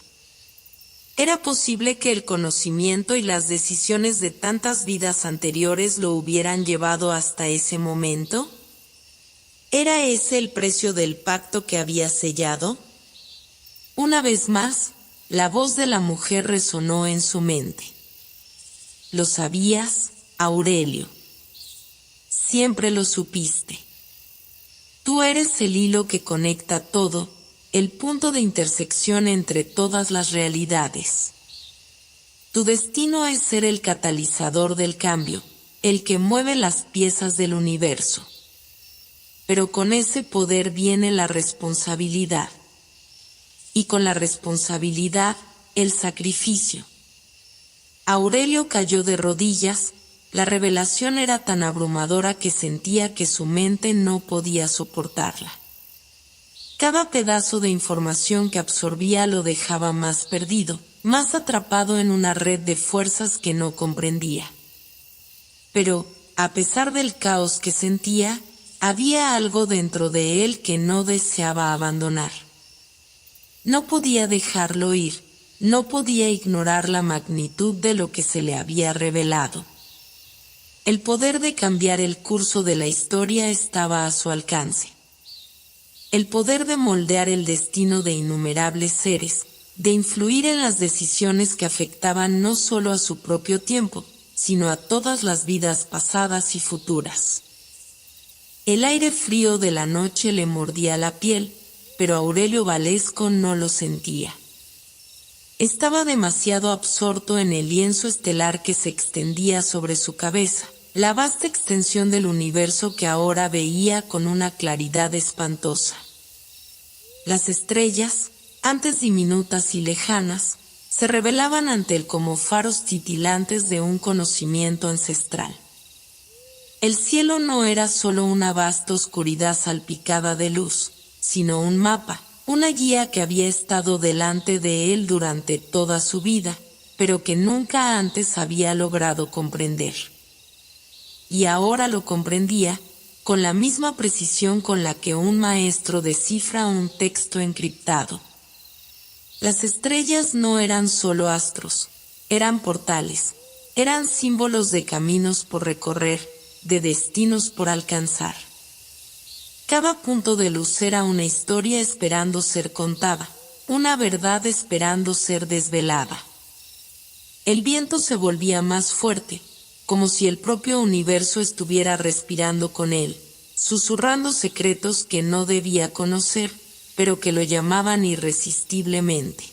¿Era posible que el conocimiento y las decisiones de tantas vidas anteriores lo hubieran llevado hasta ese momento? ¿Era ese el precio del pacto que había sellado? Una vez más, la voz de la mujer resonó en su mente. ¿Lo sabías, Aurelio? Siempre lo supiste. Tú eres el hilo que conecta todo, el punto de intersección entre todas las realidades. Tu destino es ser el catalizador del cambio, el que mueve las piezas del universo. Pero con ese poder viene la responsabilidad. Y con la responsabilidad, el sacrificio. Aurelio cayó de rodillas, la revelación era tan abrumadora que sentía que su mente no podía soportarla. Cada pedazo de información que absorbía lo dejaba más perdido, más atrapado en una red de fuerzas que no comprendía. Pero, a pesar del caos que sentía, había algo dentro de él que no deseaba abandonar. No podía dejarlo ir, no podía ignorar la magnitud de lo que se le había revelado. El poder de cambiar el curso de la historia estaba a su alcance. El poder de moldear el destino de innumerables seres, de influir en las decisiones que afectaban no solo a su propio tiempo, sino a todas las vidas pasadas y futuras. El aire frío de la noche le mordía la piel, pero Aurelio Valesco no lo sentía. Estaba demasiado absorto en el lienzo estelar que se extendía sobre su cabeza, la vasta extensión del universo que ahora veía con una claridad espantosa. Las estrellas, antes diminutas y lejanas, se revelaban ante él como faros titilantes de un conocimiento ancestral. El cielo no era solo una vasta oscuridad salpicada de luz, sino un mapa, una guía que había estado delante de él durante toda su vida, pero que nunca antes había logrado comprender. Y ahora lo comprendía, con la misma precisión con la que un maestro descifra un texto encriptado. Las estrellas no eran solo astros, eran portales, eran símbolos de caminos por recorrer, de destinos por alcanzar. Cada punto de luz era una historia esperando ser contada, una verdad esperando ser desvelada. El viento se volvía más fuerte, como si el propio universo estuviera respirando con él, susurrando secretos que no debía conocer, pero que lo llamaban irresistiblemente.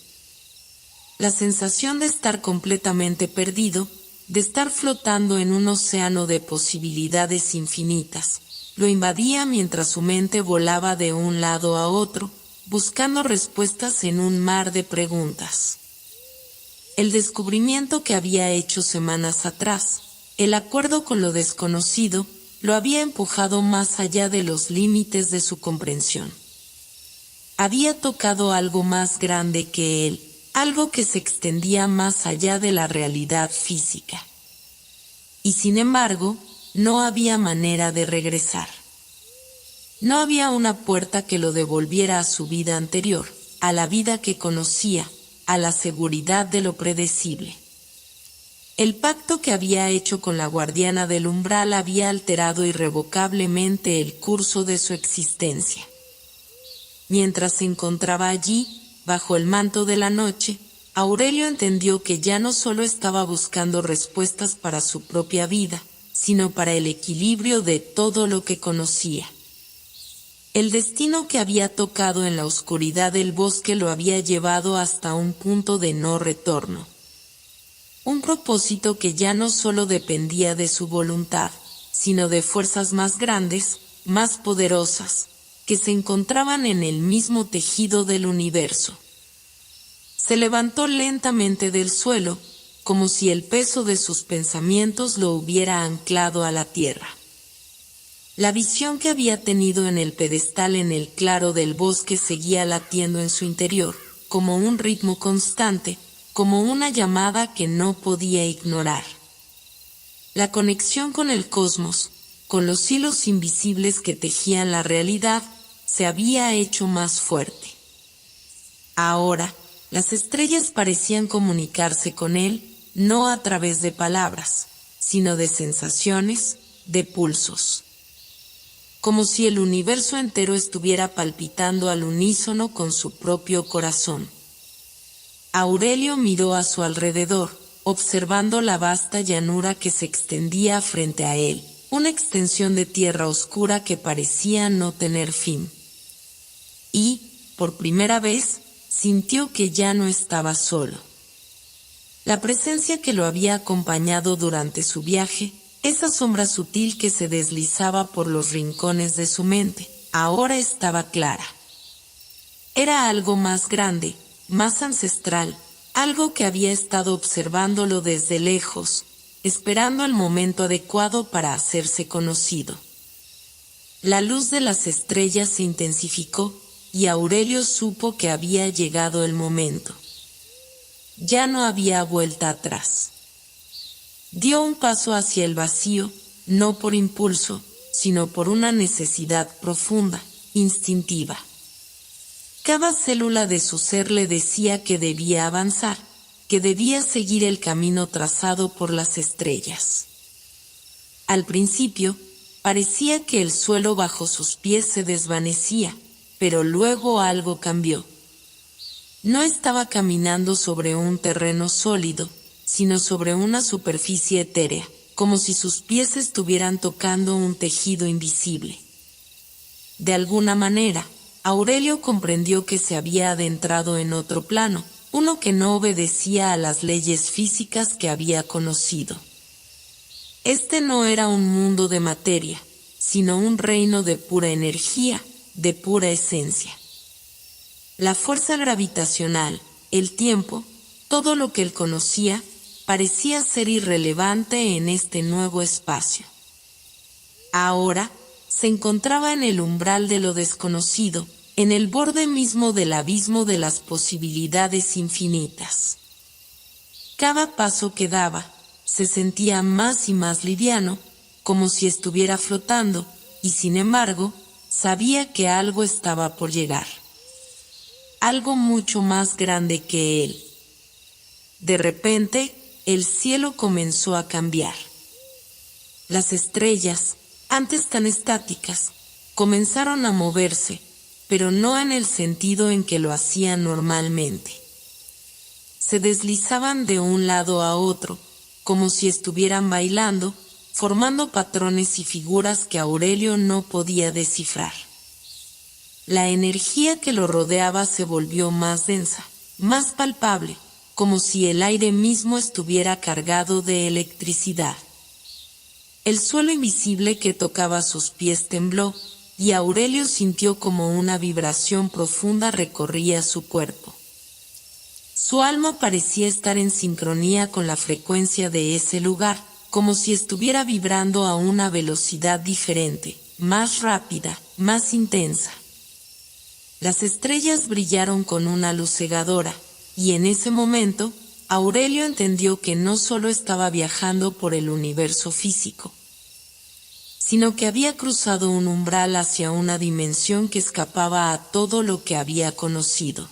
La sensación de estar completamente perdido, de estar flotando en un océano de posibilidades infinitas, lo invadía mientras su mente volaba de un lado a otro, buscando respuestas en un mar de preguntas. El descubrimiento que había hecho semanas atrás, el acuerdo con lo desconocido, lo había empujado más allá de los límites de su comprensión. Había tocado algo más grande que él, algo que se extendía más allá de la realidad física. Y sin embargo, no había manera de regresar. No había una puerta que lo devolviera a su vida anterior, a la vida que conocía, a la seguridad de lo predecible. El pacto que había hecho con la guardiana del umbral había alterado irrevocablemente el curso de su existencia. Mientras se encontraba allí, bajo el manto de la noche, Aurelio entendió que ya no solo estaba buscando respuestas para su propia vida, sino para el equilibrio de todo lo que conocía. El destino que había tocado en la oscuridad del bosque lo había llevado hasta un punto de no retorno. Un propósito que ya no solo dependía de su voluntad, sino de fuerzas más grandes, más poderosas, que se encontraban en el mismo tejido del universo. Se levantó lentamente del suelo, como si el peso de sus pensamientos lo hubiera anclado a la tierra. La visión que había tenido en el pedestal en el claro del bosque seguía latiendo en su interior, como un ritmo constante, como una llamada que no podía ignorar. La conexión con el cosmos, con los hilos invisibles que tejían la realidad, se había hecho más fuerte. Ahora, las estrellas parecían comunicarse con él, no a través de palabras, sino de sensaciones, de pulsos. Como si el universo entero estuviera palpitando al unísono con su propio corazón. Aurelio miró a su alrededor, observando la vasta llanura que se extendía frente a él, una extensión de tierra oscura que parecía no tener fin. Y, por primera vez, sintió que ya no estaba solo. La presencia que lo había acompañado durante su viaje, esa sombra sutil que se deslizaba por los rincones de su mente, ahora estaba clara. Era algo más grande, más ancestral, algo que había estado observándolo desde lejos, esperando el momento adecuado para hacerse conocido. La luz de las estrellas se intensificó, y Aurelio supo que había llegado el momento. Ya no había vuelta atrás. Dio un paso hacia el vacío, no por impulso, sino por una necesidad profunda, instintiva. Cada célula de su ser le decía que debía avanzar, que debía seguir el camino trazado por las estrellas. Al principio, parecía que el suelo bajo sus pies se desvanecía, pero luego algo cambió. No estaba caminando sobre un terreno sólido, sino sobre una superficie etérea, como si sus pies estuvieran tocando un tejido invisible. De alguna manera, Aurelio comprendió que se había adentrado en otro plano, uno que no obedecía a las leyes físicas que había conocido. Este no era un mundo de materia, sino un reino de pura energía, de pura esencia. La fuerza gravitacional, el tiempo, todo lo que él conocía, parecía ser irrelevante en este nuevo espacio. Ahora, se encontraba en el umbral de lo desconocido, en el borde mismo del abismo de las posibilidades infinitas. Cada paso que daba, se sentía más y más liviano, como si estuviera flotando, y sin embargo, sabía que algo estaba por llegar. Algo mucho más grande que él. De repente, el cielo comenzó a cambiar. Las estrellas, antes tan estáticas, comenzaron a moverse, pero no en el sentido en que lo hacían normalmente. Se deslizaban de un lado a otro, como si estuvieran bailando, formando patrones y figuras que Aurelio no podía descifrar. La energía que lo rodeaba se volvió más densa, más palpable, como si el aire mismo estuviera cargado de electricidad. El suelo invisible que tocaba sus pies tembló, y Aurelio sintió como una vibración profunda recorría su cuerpo. Su alma parecía estar en sincronía con la frecuencia de ese lugar, como si estuviera vibrando a una velocidad diferente, más rápida, más intensa. Las estrellas brillaron con una luz cegadora, y en ese momento, Aurelio entendió que no solo estaba viajando por el universo físico, sino que había cruzado un umbral hacia una dimensión que escapaba a todo lo que había conocido.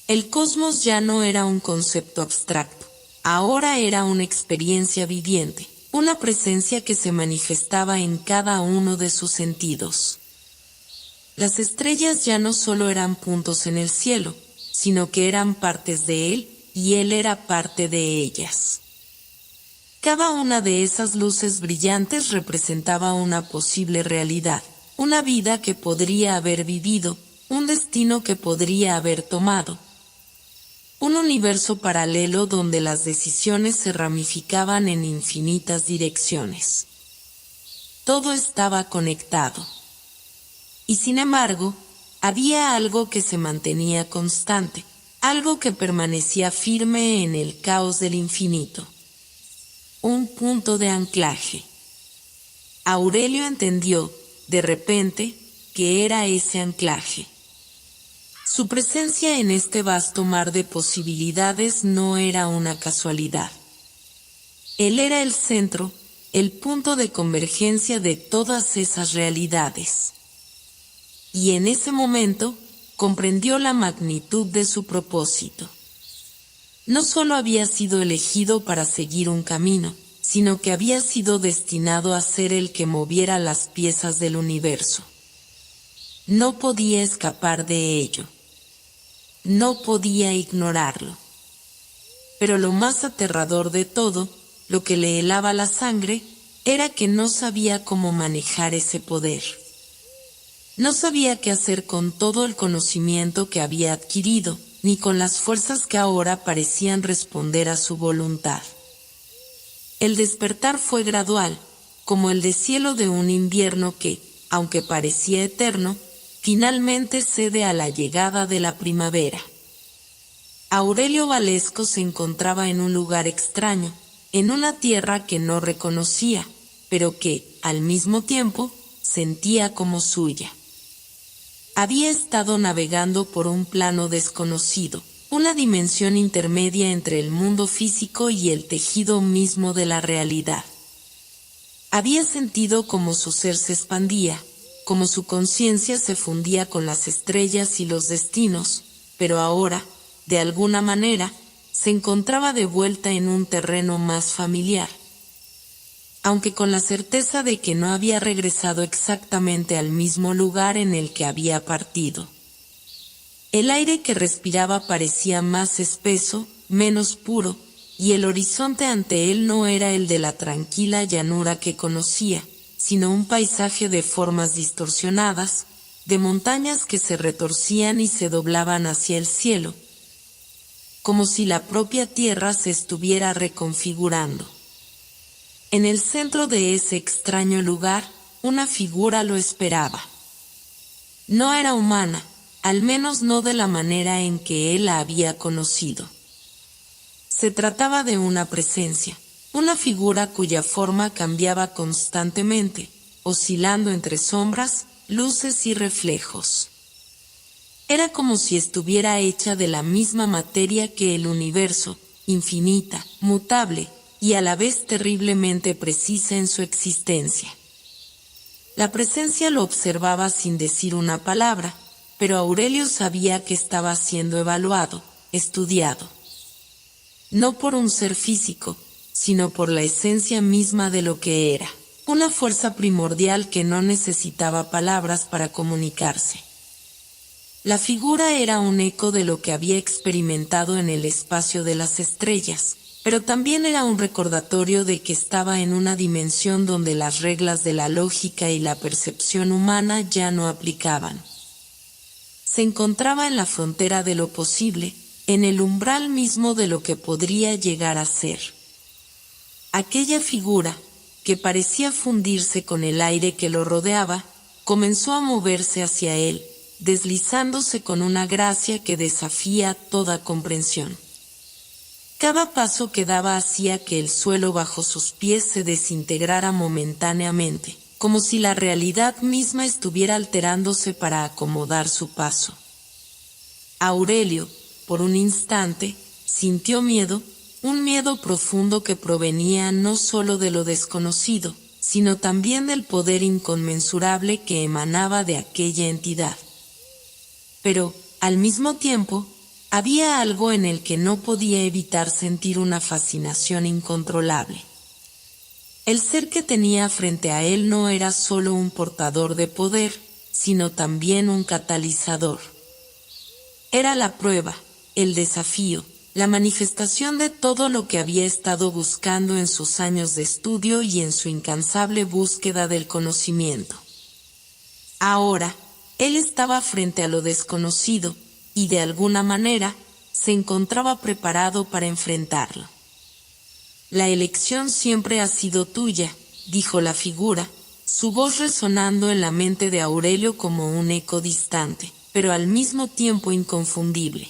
El cosmos ya no era un concepto abstracto, ahora era una experiencia viviente, una presencia que se manifestaba en cada uno de sus sentidos. Las estrellas ya no solo eran puntos en el cielo, sino que eran partes de él, y él era parte de ellas. Cada una de esas luces brillantes representaba una posible realidad, una vida que podría haber vivido, un destino que podría haber tomado. Un universo paralelo donde las decisiones se ramificaban en infinitas direcciones. Todo estaba conectado. Y sin embargo, había algo que se mantenía constante, algo que permanecía firme en el caos del infinito. Un punto de anclaje. Aurelio entendió, de repente, que era ese anclaje. Su presencia en este vasto mar de posibilidades no era una casualidad. Él era el centro, el punto de convergencia de todas esas realidades. Y en ese momento, comprendió la magnitud de su propósito. No solo había sido elegido para seguir un camino, sino que había sido destinado a ser el que moviera las piezas del universo. No podía escapar de ello. No podía ignorarlo. Pero lo más aterrador de todo, lo que le helaba la sangre, era que no sabía cómo manejar ese poder. No sabía qué hacer con todo el conocimiento que había adquirido, ni con las fuerzas que ahora parecían responder a su voluntad. El despertar fue gradual, como el deshielo de un invierno que, aunque parecía eterno, finalmente cede a la llegada de la primavera. Aurelio Valesco se encontraba en un lugar extraño, en una tierra que no reconocía, pero que, al mismo tiempo, sentía como suya. Había estado navegando por un plano desconocido, una dimensión intermedia entre el mundo físico y el tejido mismo de la realidad. Había sentido como su ser se expandía, como su conciencia se fundía con las estrellas y los destinos, pero ahora, de alguna manera, se encontraba de vuelta en un terreno más familiar. aunque con la certeza de que no había regresado exactamente al mismo lugar en el que había partido. El aire que respiraba parecía más espeso, menos puro, y el horizonte ante él no era el de la tranquila llanura que conocía, sino un paisaje de formas distorsionadas, de montañas que se retorcían y se doblaban hacia el cielo, como si la propia tierra se estuviera reconfigurando. En el centro de ese extraño lugar, una figura lo esperaba. No era humana, al menos no de la manera en que él la había conocido. Se trataba de una presencia, una figura cuya forma cambiaba constantemente, oscilando entre sombras, luces y reflejos. Era como si estuviera hecha de la misma materia que el universo, infinita, mutable, y a la vez terriblemente precisa en su existencia. La presencia lo observaba sin decir una palabra, pero Aurelio sabía que estaba siendo evaluado, estudiado. No por un ser físico, sino por la esencia misma de lo que era, una fuerza primordial que no necesitaba palabras para comunicarse. La figura era un eco de lo que había experimentado en el espacio de las estrellas, pero también era un recordatorio de que estaba en una dimensión donde las reglas de la lógica y la percepción humana ya no aplicaban. Se encontraba en la frontera de lo posible, en el umbral mismo de lo que podría llegar a ser. Aquella figura, que parecía fundirse con el aire que lo rodeaba, comenzó a moverse hacia él, deslizándose con una gracia que desafía toda comprensión. Cada paso que daba hacía que el suelo bajo sus pies se desintegrara momentáneamente, como si la realidad misma estuviera alterándose para acomodar su paso. Aurelio, por un instante, sintió miedo, un miedo profundo que provenía no solo de lo desconocido, sino también del poder inconmensurable que emanaba de aquella entidad. Pero, al mismo tiempo, había algo en el que no podía evitar sentir una fascinación incontrolable. El ser que tenía frente a él no era solo un portador de poder, sino también un catalizador. Era la prueba, el desafío, la manifestación de todo lo que había estado buscando en sus años de estudio y en su incansable búsqueda del conocimiento. Ahora, él estaba frente a lo desconocido, y de alguna manera, se encontraba preparado para enfrentarlo. La elección siempre ha sido tuya, dijo la figura, su voz resonando en la mente de Aurelio como un eco distante, pero al mismo tiempo inconfundible.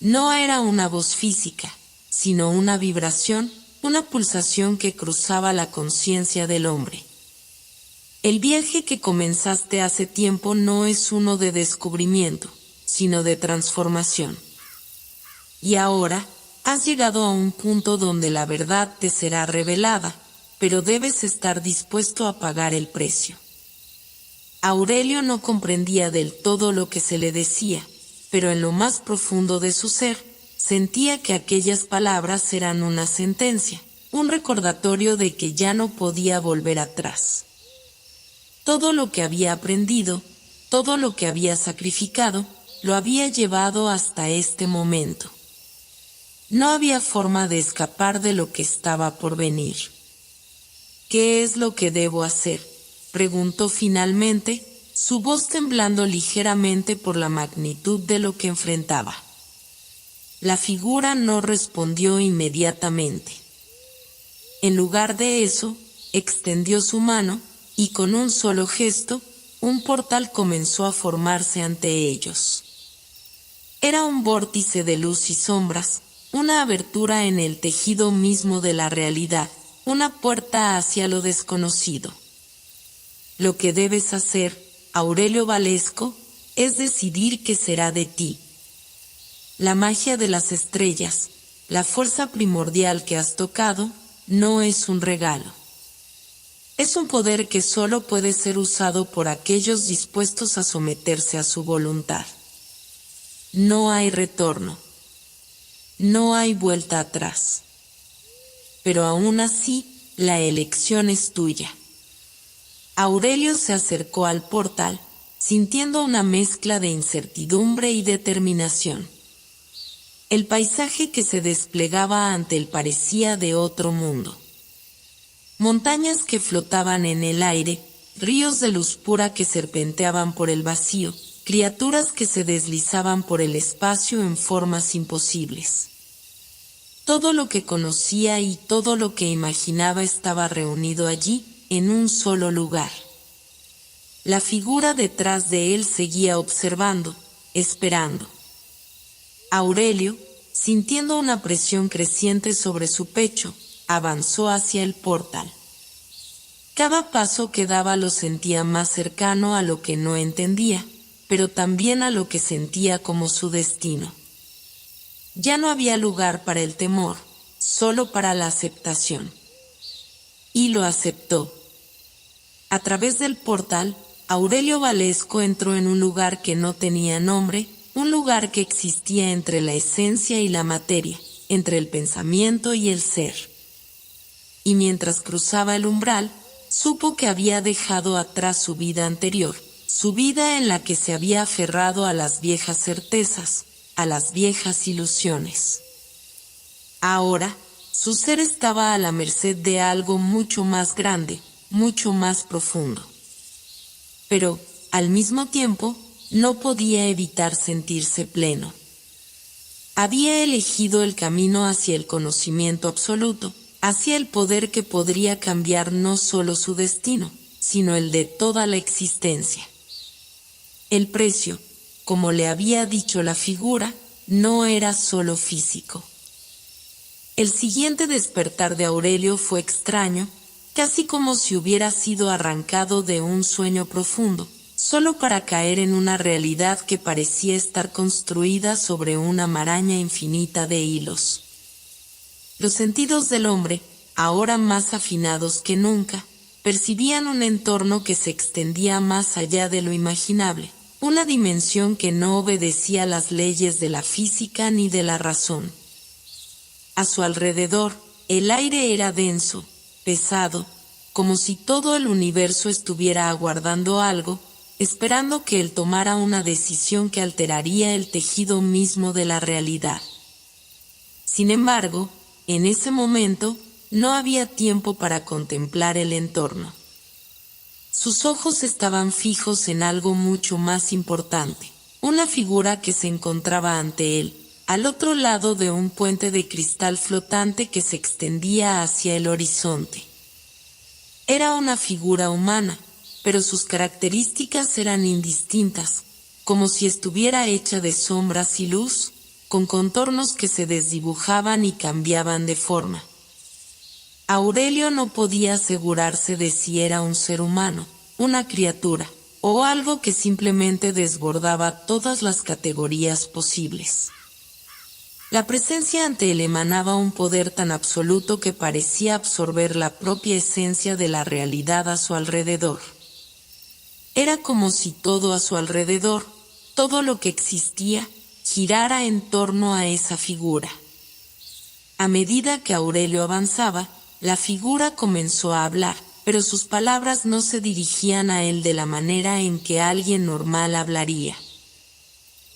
No era una voz física, sino una vibración, una pulsación que cruzaba la conciencia del hombre. El viaje que comenzaste hace tiempo no es uno de descubrimiento, sino de transformación. Y ahora, has llegado a un punto donde la verdad te será revelada, pero debes estar dispuesto a pagar el precio. Aurelio no comprendía del todo lo que se le decía, pero en lo más profundo de su ser, sentía que aquellas palabras eran una sentencia, un recordatorio de que ya no podía volver atrás. Todo lo que había aprendido, todo lo que había sacrificado, lo había llevado hasta este momento. No había forma de escapar de lo que estaba por venir. ¿Qué es lo que debo hacer?, preguntó finalmente, su voz temblando ligeramente por la magnitud de lo que enfrentaba. La figura no respondió inmediatamente. En lugar de eso, extendió su mano, y con un solo gesto, un portal comenzó a formarse ante ellos. Era un vórtice de luz y sombras, una abertura en el tejido mismo de la realidad, una puerta hacia lo desconocido. Lo que debes hacer, Aurelio Valesco, es decidir qué será de ti. La magia de las estrellas, la fuerza primordial que has tocado, no es un regalo. Es un poder que solo puede ser usado por aquellos dispuestos a someterse a su voluntad. No hay retorno. No hay vuelta atrás. Pero aún así, la elección es tuya. Aurelio se acercó al portal, sintiendo una mezcla de incertidumbre y determinación. El paisaje que se desplegaba ante él parecía de otro mundo. Montañas que flotaban en el aire, ríos de luz pura que serpenteaban por el vacío, criaturas que se deslizaban por el espacio en formas imposibles. Todo lo que conocía y todo lo que imaginaba estaba reunido allí, en un solo lugar. La figura detrás de él seguía observando, esperando. Aurelio, sintiendo una presión creciente sobre su pecho, avanzó hacia el portal. Cada paso que daba lo sentía más cercano a lo que no entendía, pero también a lo que sentía como su destino. Ya no había lugar para el temor, solo para la aceptación. Y lo aceptó. A través del portal, Aurelio Valesco entró en un lugar que no tenía nombre, un lugar que existía entre la esencia y la materia, entre el pensamiento y el ser. Y mientras cruzaba el umbral, supo que había dejado atrás su vida anterior, su vida en la que se había aferrado a las viejas certezas, a las viejas ilusiones. Ahora, su ser estaba a la merced de algo mucho más grande, mucho más profundo. Pero, al mismo tiempo, no podía evitar sentirse pleno. Había elegido el camino hacia el conocimiento absoluto, hacia el poder que podría cambiar no solo su destino, sino el de toda la existencia. El precio, como le había dicho la figura, no era solo físico. El siguiente despertar de Aurelio fue extraño, casi como si hubiera sido arrancado de un sueño profundo, solo para caer en una realidad que parecía estar construida sobre una maraña infinita de hilos. Los sentidos del hombre, ahora más afinados que nunca, percibían un entorno que se extendía más allá de lo imaginable, una dimensión que no obedecía a las leyes de la física ni de la razón. A su alrededor, el aire era denso, pesado, como si todo el universo estuviera aguardando algo, esperando que él tomara una decisión que alteraría el tejido mismo de la realidad. Sin embargo, en ese momento, no había tiempo para contemplar el entorno. Sus ojos estaban fijos en algo mucho más importante, una figura que se encontraba ante él, al otro lado de un puente de cristal flotante que se extendía hacia el horizonte. Era una figura humana, pero sus características eran indistintas, como si estuviera hecha de sombras y luz, con contornos que se desdibujaban y cambiaban de forma. Aurelio no podía asegurarse de si era un ser humano, una criatura, o algo que simplemente desbordaba todas las categorías posibles. La presencia ante él emanaba un poder tan absoluto que parecía absorber la propia esencia de la realidad a su alrededor. Era como si todo a su alrededor, todo lo que existía, girara en torno a esa figura. A medida que Aurelio avanzaba, la figura comenzó a hablar, pero sus palabras no se dirigían a él de la manera en que alguien normal hablaría.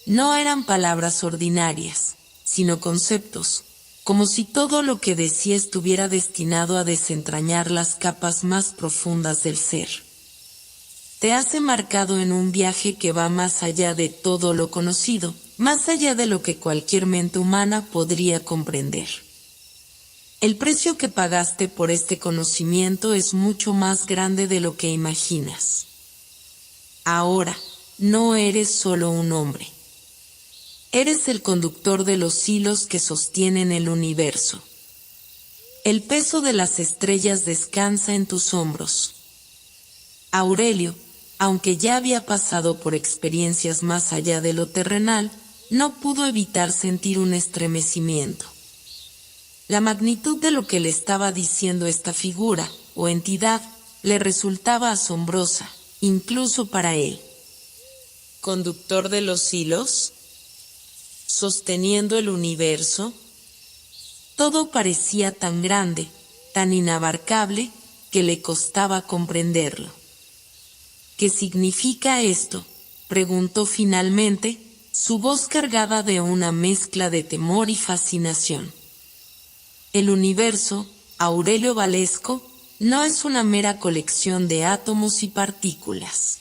No eran palabras ordinarias, sino conceptos, como si todo lo que decía estuviera destinado a desentrañar las capas más profundas del ser. Te has embarcado en un viaje que va más allá de todo lo conocido, más allá de lo que cualquier mente humana podría comprender. El precio que pagaste por este conocimiento es mucho más grande de lo que imaginas. Ahora, no eres solo un hombre. Eres el conductor de los hilos que sostienen el universo. El peso de las estrellas descansa en tus hombros. Aurelio, aunque ya había pasado por experiencias más allá de lo terrenal, no pudo evitar sentir un estremecimiento. La magnitud de lo que le estaba diciendo esta figura, o entidad, le resultaba asombrosa, incluso para él. ¿Conductor de los hilos? ¿Sosteniendo el universo? Todo parecía tan grande, tan inabarcable, que le costaba comprenderlo. ¿Qué significa esto?, preguntó finalmente, su voz cargada de una mezcla de temor y fascinación. El universo, Aurelio Valesco, no es una mera colección de átomos y partículas.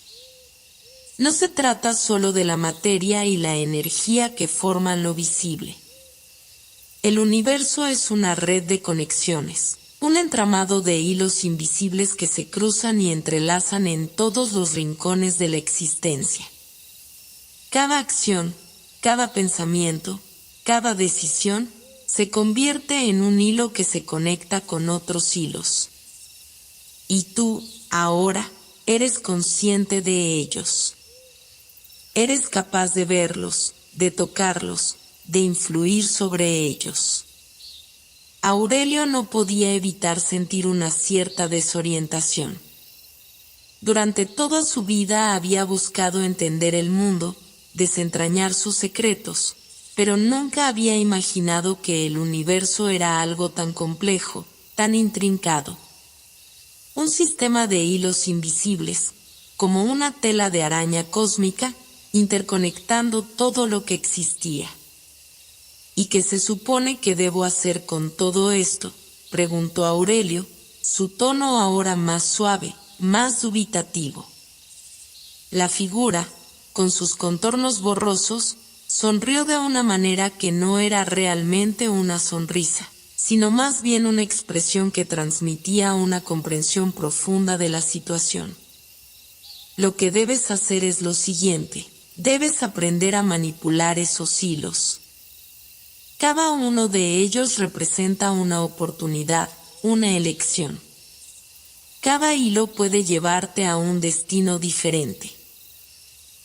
No se trata solo de la materia y la energía que forman lo visible. El universo es una red de conexiones, un entramado de hilos invisibles que se cruzan y entrelazan en todos los rincones de la existencia. Cada acción, cada pensamiento, cada decisión se convierte en un hilo que se conecta con otros hilos. Y tú, ahora, eres consciente de ellos. Eres capaz de verlos, de tocarlos, de influir sobre ellos. Aurelio no podía evitar sentir una cierta desorientación. Durante toda su vida había buscado entender el mundo, desentrañar sus secretos, pero nunca había imaginado que el universo era algo tan complejo, tan intrincado. Un sistema de hilos invisibles, como una tela de araña cósmica, interconectando todo lo que existía. ¿Y qué se supone que debo hacer con todo esto?, preguntó Aurelio, su tono ahora más suave, más dubitativo. La figura, con sus contornos borrosos, sonrió de una manera que no era realmente una sonrisa, sino más bien una expresión que transmitía una comprensión profunda de la situación. Lo que debes hacer es lo siguiente: debes aprender a manipular esos hilos. Cada uno de ellos representa una oportunidad, una elección. Cada hilo puede llevarte a un destino diferente.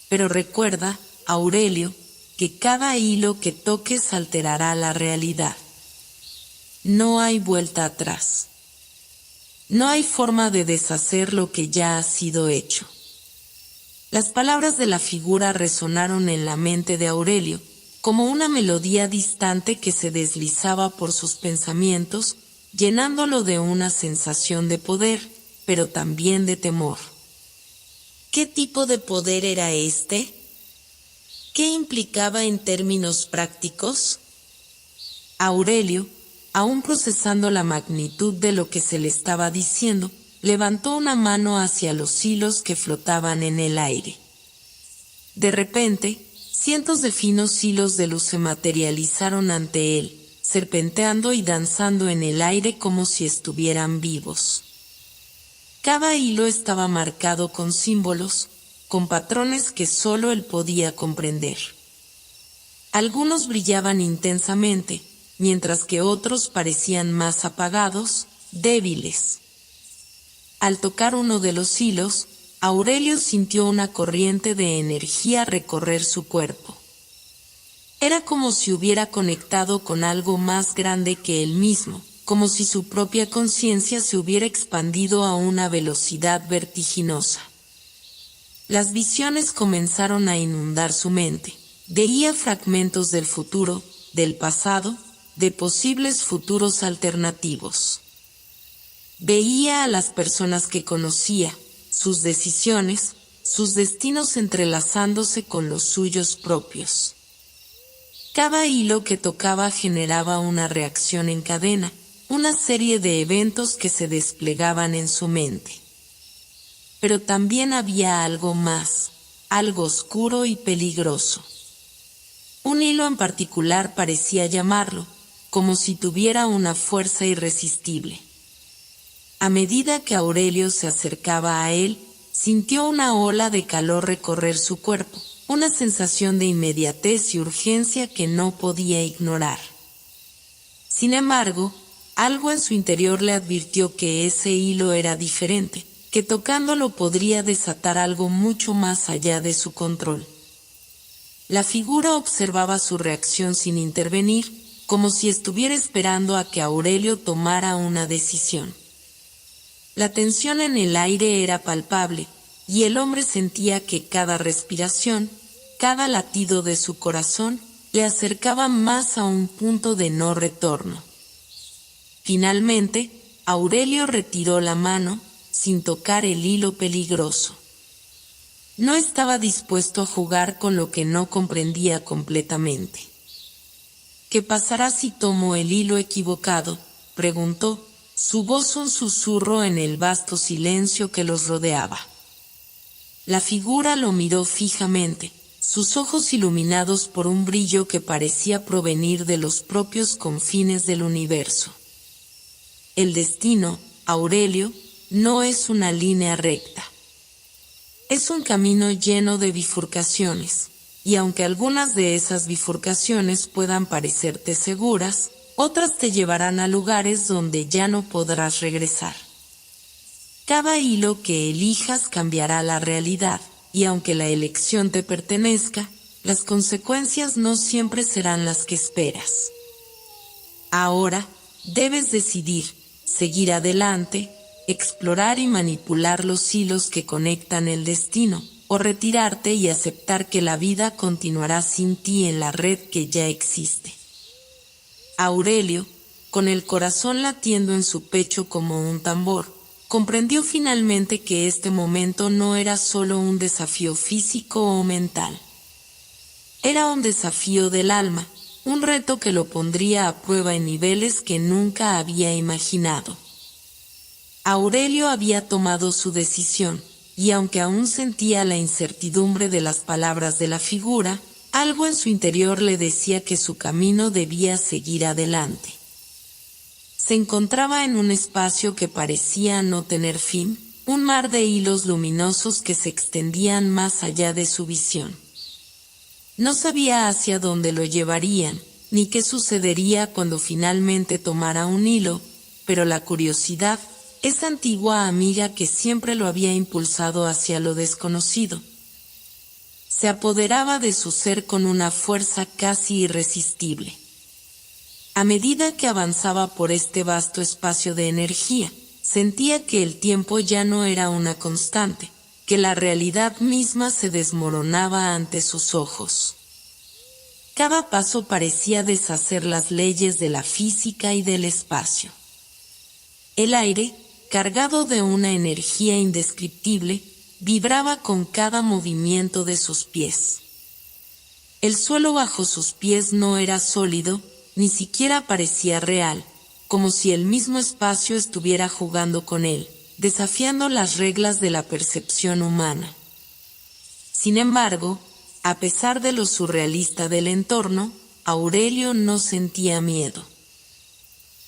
Pero recuerda, Aurelio, que cada hilo que toques alterará la realidad. No hay vuelta atrás. No hay forma de deshacer lo que ya ha sido hecho. Las palabras de la figura resonaron en la mente de Aurelio, como una melodía distante que se deslizaba por sus pensamientos, llenándolo de una sensación de poder, pero también de temor. ¿Qué tipo de poder era este? ¿Qué implicaba en términos prácticos? Aurelio, aún procesando la magnitud de lo que se le estaba diciendo, levantó una mano hacia los hilos que flotaban en el aire. De repente, cientos de finos hilos de luz se materializaron ante él, serpenteando y danzando en el aire como si estuvieran vivos. Cada hilo estaba marcado con símbolos, con patrones que solo él podía comprender. Algunos brillaban intensamente, mientras que otros parecían más apagados, débiles. Al tocar uno de los hilos, Aurelio sintió una corriente de energía recorrer su cuerpo. Era como si hubiera conectado con algo más grande que él mismo, como si su propia conciencia se hubiera expandido a una velocidad vertiginosa. Las visiones comenzaron a inundar su mente. Veía fragmentos del futuro, del pasado, de posibles futuros alternativos. Veía a las personas que conocía, sus decisiones, sus destinos entrelazándose con los suyos propios. Cada hilo que tocaba generaba una reacción en cadena, una serie de eventos que se desplegaban en su mente. Pero también había algo más, algo oscuro y peligroso. Un hilo en particular parecía llamarlo, como si tuviera una fuerza irresistible. A medida que Aurelio se acercaba a él, sintió una ola de calor recorrer su cuerpo, una sensación de inmediatez y urgencia que no podía ignorar. Sin embargo, algo en su interior le advirtió que ese hilo era diferente, que tocándolo podría desatar algo mucho más allá de su control. La figura observaba su reacción sin intervenir, como si estuviera esperando a que Aurelio tomara una decisión. La tensión en el aire era palpable, y el hombre sentía que cada respiración, cada latido de su corazón, le acercaba más a un punto de no retorno. Finalmente, Aurelio retiró la mano, sin tocar el hilo peligroso. No estaba dispuesto a jugar con lo que no comprendía completamente. ¿Qué pasará si tomo el hilo equivocado?, preguntó, su voz un susurro en el vasto silencio que los rodeaba. La figura lo miró fijamente, sus ojos iluminados por un brillo que parecía provenir de los propios confines del universo. El destino, Aurelio, no es una línea recta. Es un camino lleno de bifurcaciones, y aunque algunas de esas bifurcaciones puedan parecerte seguras, otras te llevarán a lugares donde ya no podrás regresar. Cada hilo que elijas cambiará la realidad, y aunque la elección te pertenezca, las consecuencias no siempre serán las que esperas. Ahora, debes decidir, seguir adelante, explorar y manipular los hilos que conectan el destino, o retirarte y aceptar que la vida continuará sin ti en la red que ya existe. Aurelio, con el corazón latiendo en su pecho como un tambor, comprendió finalmente que este momento no era solo un desafío físico o mental. Era un desafío del alma, un reto que lo pondría a prueba en niveles que nunca había imaginado. Aurelio había tomado su decisión, y aunque aún sentía la incertidumbre de las palabras de la figura, algo en su interior le decía que su camino debía seguir adelante. Se encontraba en un espacio que parecía no tener fin, un mar de hilos luminosos que se extendían más allá de su visión. No sabía hacia dónde lo llevarían, ni qué sucedería cuando finalmente tomara un hilo, pero la curiosidad, esa antigua amiga que siempre lo había impulsado hacia lo desconocido, se apoderaba de su ser con una fuerza casi irresistible. A medida que avanzaba por este vasto espacio de energía, sentía que el tiempo ya no era una constante, que la realidad misma se desmoronaba ante sus ojos. Cada paso parecía deshacer las leyes de la física y del espacio. El aire, cargado de una energía indescriptible, vibraba con cada movimiento de sus pies. El suelo bajo sus pies no era sólido, ni siquiera parecía real, como si el mismo espacio estuviera jugando con él, desafiando las reglas de la percepción humana. Sin embargo, a pesar de lo surrealista del entorno, Aurelio no sentía miedo.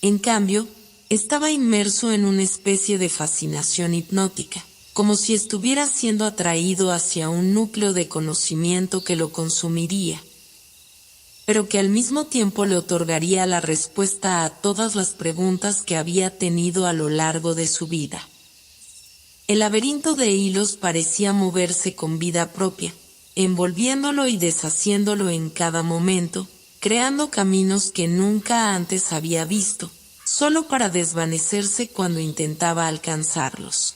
En cambio, estaba inmerso en una especie de fascinación hipnótica, como si estuviera siendo atraído hacia un núcleo de conocimiento que lo consumiría, pero que al mismo tiempo le otorgaría la respuesta a todas las preguntas que había tenido a lo largo de su vida. El laberinto de hilos parecía moverse con vida propia, envolviéndolo y deshaciéndolo en cada momento, creando caminos que nunca antes había visto, solo para desvanecerse cuando intentaba alcanzarlos.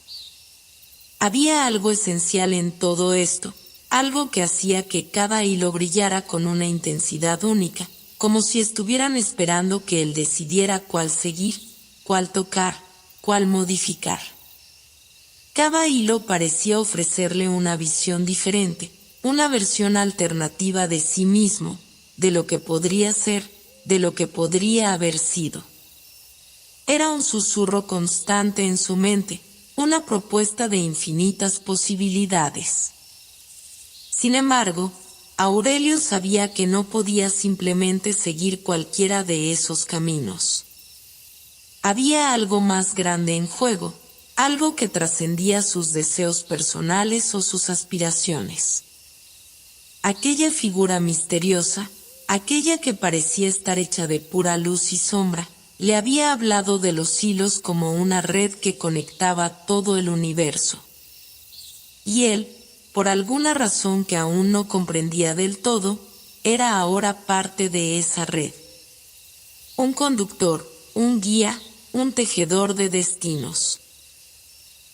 Había algo esencial en todo esto, algo que hacía que cada hilo brillara con una intensidad única, como si estuvieran esperando que él decidiera cuál seguir, cuál tocar, cuál modificar. Cada hilo parecía ofrecerle una visión diferente, una versión alternativa de sí mismo, de lo que podría ser, de lo que podría haber sido. Era un susurro constante en su mente, una propuesta de infinitas posibilidades. Sin embargo, Aurelio sabía que no podía simplemente seguir cualquiera de esos caminos. Había algo más grande en juego, algo que trascendía sus deseos personales o sus aspiraciones. Aquella figura misteriosa, aquella que parecía estar hecha de pura luz y sombra, le había hablado de los hilos como una red que conectaba todo el universo. Y él, por alguna razón que aún no comprendía del todo, era ahora parte de esa red. Un conductor, un guía, un tejedor de destinos.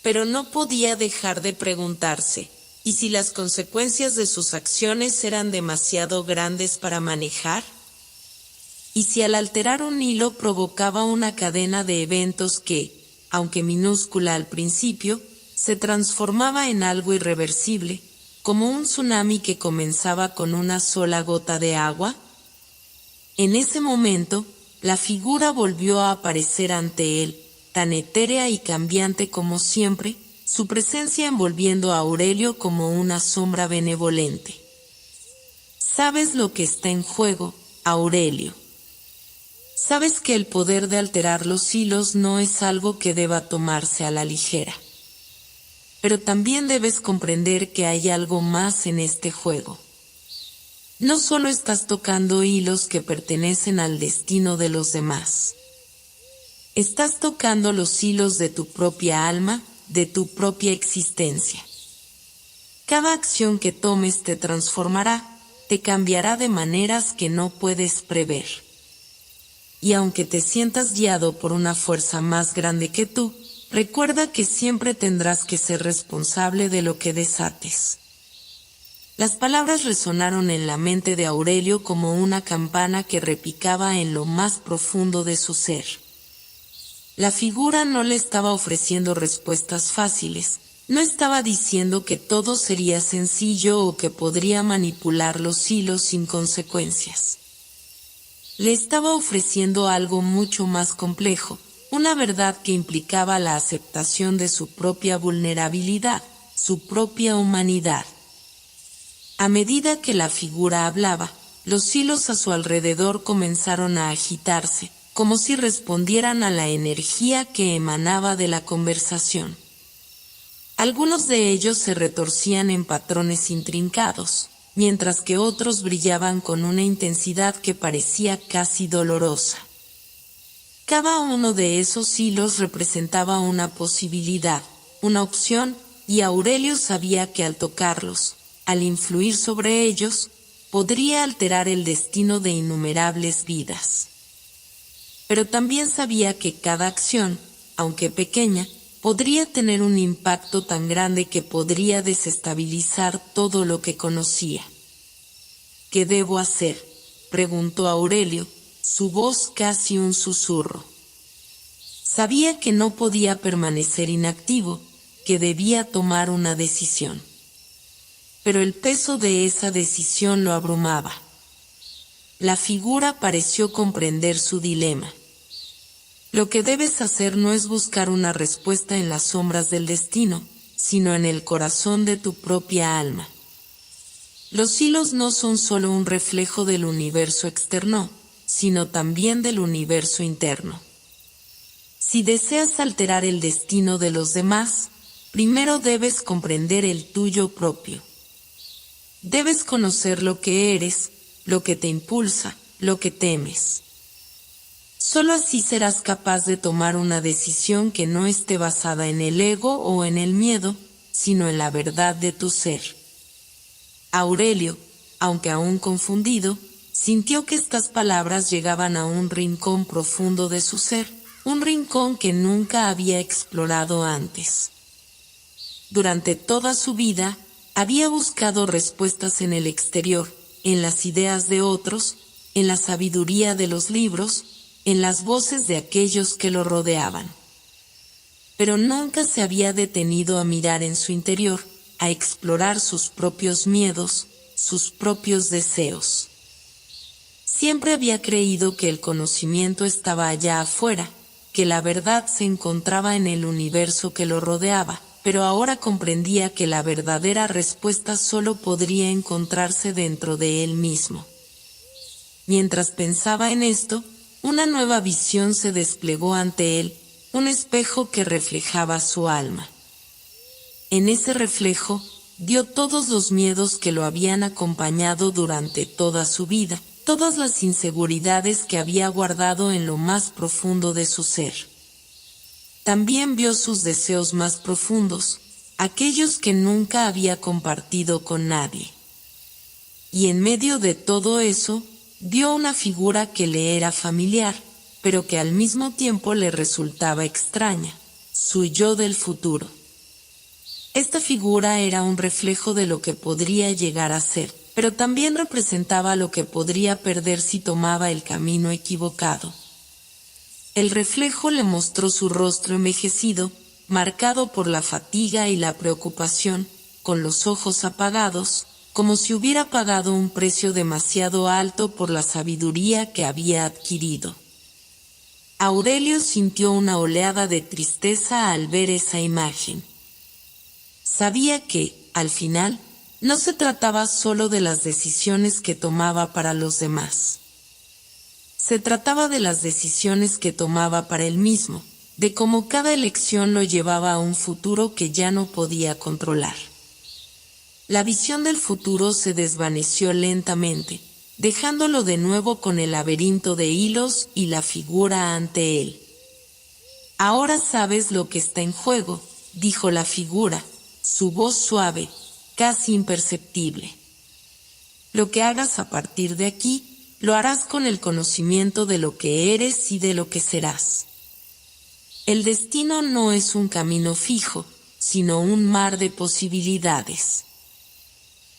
Pero no podía dejar de preguntarse, ¿y si las consecuencias de sus acciones eran demasiado grandes para manejar? ¿Y si al alterar un hilo provocaba una cadena de eventos que, aunque minúscula al principio, se transformaba en algo irreversible, como un tsunami que comenzaba con una sola gota de agua. En ese momento, la figura volvió a aparecer ante él, tan etérea y cambiante como siempre, su presencia envolviendo a Aurelio como una sombra benevolente. ¿Sabes lo que está en juego, Aurelio? Sabes que el poder de alterar los hilos no es algo que deba tomarse a la ligera. Pero también debes comprender que hay algo más en este juego. No solo estás tocando hilos que pertenecen al destino de los demás. Estás tocando los hilos de tu propia alma, de tu propia existencia. Cada acción que tomes te transformará, te cambiará de maneras que no puedes prever. Y aunque te sientas guiado por una fuerza más grande que tú, recuerda que siempre tendrás que ser responsable de lo que desates. Las palabras resonaron en la mente de Aurelio como una campana que repicaba en lo más profundo de su ser. La figura no le estaba ofreciendo respuestas fáciles, no estaba diciendo que todo sería sencillo o que podría manipular los hilos sin consecuencias. Le estaba ofreciendo algo mucho más complejo, una verdad que implicaba la aceptación de su propia vulnerabilidad, su propia humanidad. A medida que la figura hablaba, los hilos a su alrededor comenzaron a agitarse, como si respondieran a la energía que emanaba de la conversación. Algunos de ellos se retorcían en patrones intrincados, mientras que otros brillaban con una intensidad que parecía casi dolorosa. Cada uno de esos hilos representaba una posibilidad, una opción, y Aurelio sabía que al tocarlos, al influir sobre ellos, podría alterar el destino de innumerables vidas. Pero también sabía que cada acción, aunque pequeña, podría tener un impacto tan grande que podría desestabilizar todo lo que conocía. ¿Qué debo hacer?, preguntó Aurelio, su voz casi un susurro. Sabía que no podía permanecer inactivo, que debía tomar una decisión. Pero el peso de esa decisión lo abrumaba. La figura pareció comprender su dilema. Lo que debes hacer no es buscar una respuesta en las sombras del destino, sino en el corazón de tu propia alma. Los hilos no son solo un reflejo del universo externo, sino también del universo interno. Si deseas alterar el destino de los demás, primero debes comprender el tuyo propio. Debes conocer lo que eres, lo que te impulsa, lo que temes. Solo así serás capaz de tomar una decisión que no esté basada en el ego o en el miedo, sino en la verdad de tu ser. Aurelio, aunque aún confundido, sintió que estas palabras llegaban a un rincón profundo de su ser, un rincón que nunca había explorado antes. Durante toda su vida, había buscado respuestas en el exterior, en las ideas de otros, en la sabiduría de los libros, en las voces de aquellos que lo rodeaban. Pero nunca se había detenido a mirar en su interior, a explorar sus propios miedos, sus propios deseos. Siempre había creído que el conocimiento estaba allá afuera, que la verdad se encontraba en el universo que lo rodeaba, pero ahora comprendía que la verdadera respuesta solo podría encontrarse dentro de él mismo. Mientras pensaba en esto, una nueva visión se desplegó ante él, un espejo que reflejaba su alma. En ese reflejo, vio todos los miedos que lo habían acompañado durante toda su vida, todas las inseguridades que había guardado en lo más profundo de su ser. También vio sus deseos más profundos, aquellos que nunca había compartido con nadie. Y en medio de todo eso, vio una figura que le era familiar, pero que al mismo tiempo le resultaba extraña, su yo del futuro. Esta figura era un reflejo de lo que podría llegar a ser, pero también representaba lo que podría perder si tomaba el camino equivocado. El reflejo le mostró su rostro envejecido, marcado por la fatiga y la preocupación, con los ojos apagados, como si hubiera pagado un precio demasiado alto por la sabiduría que había adquirido. Aurelio sintió una oleada de tristeza al ver esa imagen. Sabía que, al final, no se trataba solo de las decisiones que tomaba para los demás. Se trataba de las decisiones que tomaba para él mismo, de cómo cada elección lo llevaba a un futuro que ya no podía controlar. La visión del futuro se desvaneció lentamente, dejándolo de nuevo con el laberinto de hilos y la figura ante él. «Ahora sabes lo que está en juego», dijo la figura, su voz suave, casi imperceptible. «Lo que hagas a partir de aquí, lo harás con el conocimiento de lo que eres y de lo que serás. El destino no es un camino fijo, sino un mar de posibilidades.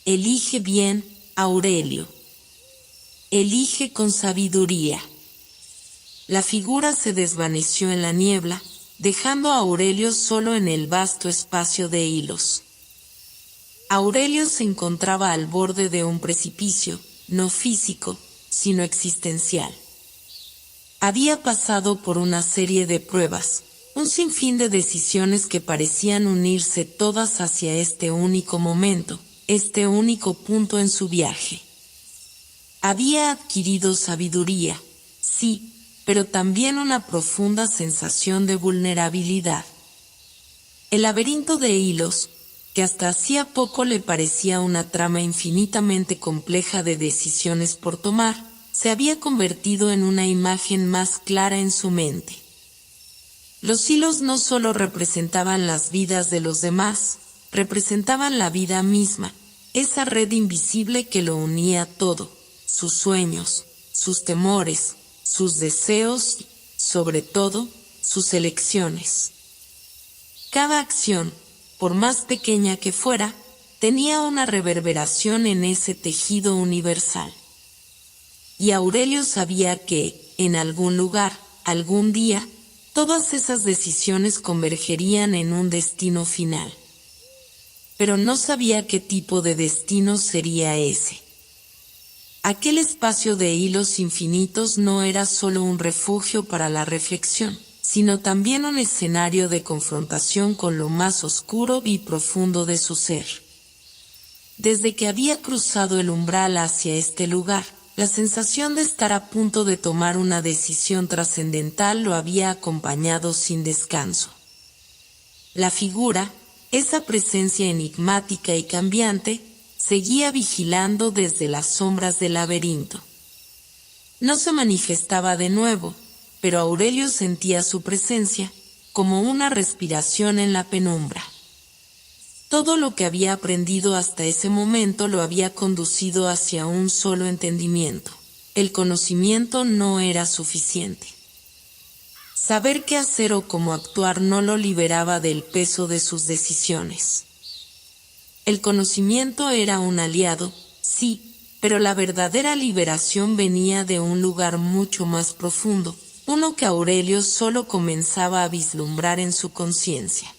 Elige bien, Aurelio. Elige con sabiduría». La figura se desvaneció en la niebla, dejando a Aurelio solo en el vasto espacio de hilos. Aurelio se encontraba al borde de un precipicio, no físico, sino existencial. Había pasado por una serie de pruebas, un sinfín de decisiones que parecían unirse todas hacia este único momento, este único punto en su viaje. Había adquirido sabiduría, sí, pero también una profunda sensación de vulnerabilidad. El laberinto de hilos, que hasta hacía poco le parecía una trama infinitamente compleja de decisiones por tomar, se había convertido en una imagen más clara en su mente. Los hilos no solo representaban las vidas de los demás, representaban la vida misma, esa red invisible que lo unía todo, sus sueños, sus temores, sus deseos y, sobre todo, sus elecciones. Cada acción, por más pequeña que fuera, tenía una reverberación en ese tejido universal. Y Aurelio sabía que, en algún lugar, algún día, todas esas decisiones convergerían en un destino final. Pero no sabía qué tipo de destino sería ese. Aquel espacio de hilos infinitos no era solo un refugio para la reflexión, sino también un escenario de confrontación con lo más oscuro y profundo de su ser. Desde que había cruzado el umbral hacia este lugar, la sensación de estar a punto de tomar una decisión trascendental lo había acompañado sin descanso. La figura, esa presencia enigmática y cambiante, seguía vigilando desde las sombras del laberinto. No se manifestaba de nuevo, pero Aurelio sentía su presencia, como una respiración en la penumbra. Todo lo que había aprendido hasta ese momento lo había conducido hacia un solo entendimiento. El conocimiento no era suficiente. Saber qué hacer o cómo actuar no lo liberaba del peso de sus decisiones. El conocimiento era un aliado, sí, pero la verdadera liberación venía de un lugar mucho más profundo, uno que Aurelio solo comenzaba a vislumbrar en su conciencia.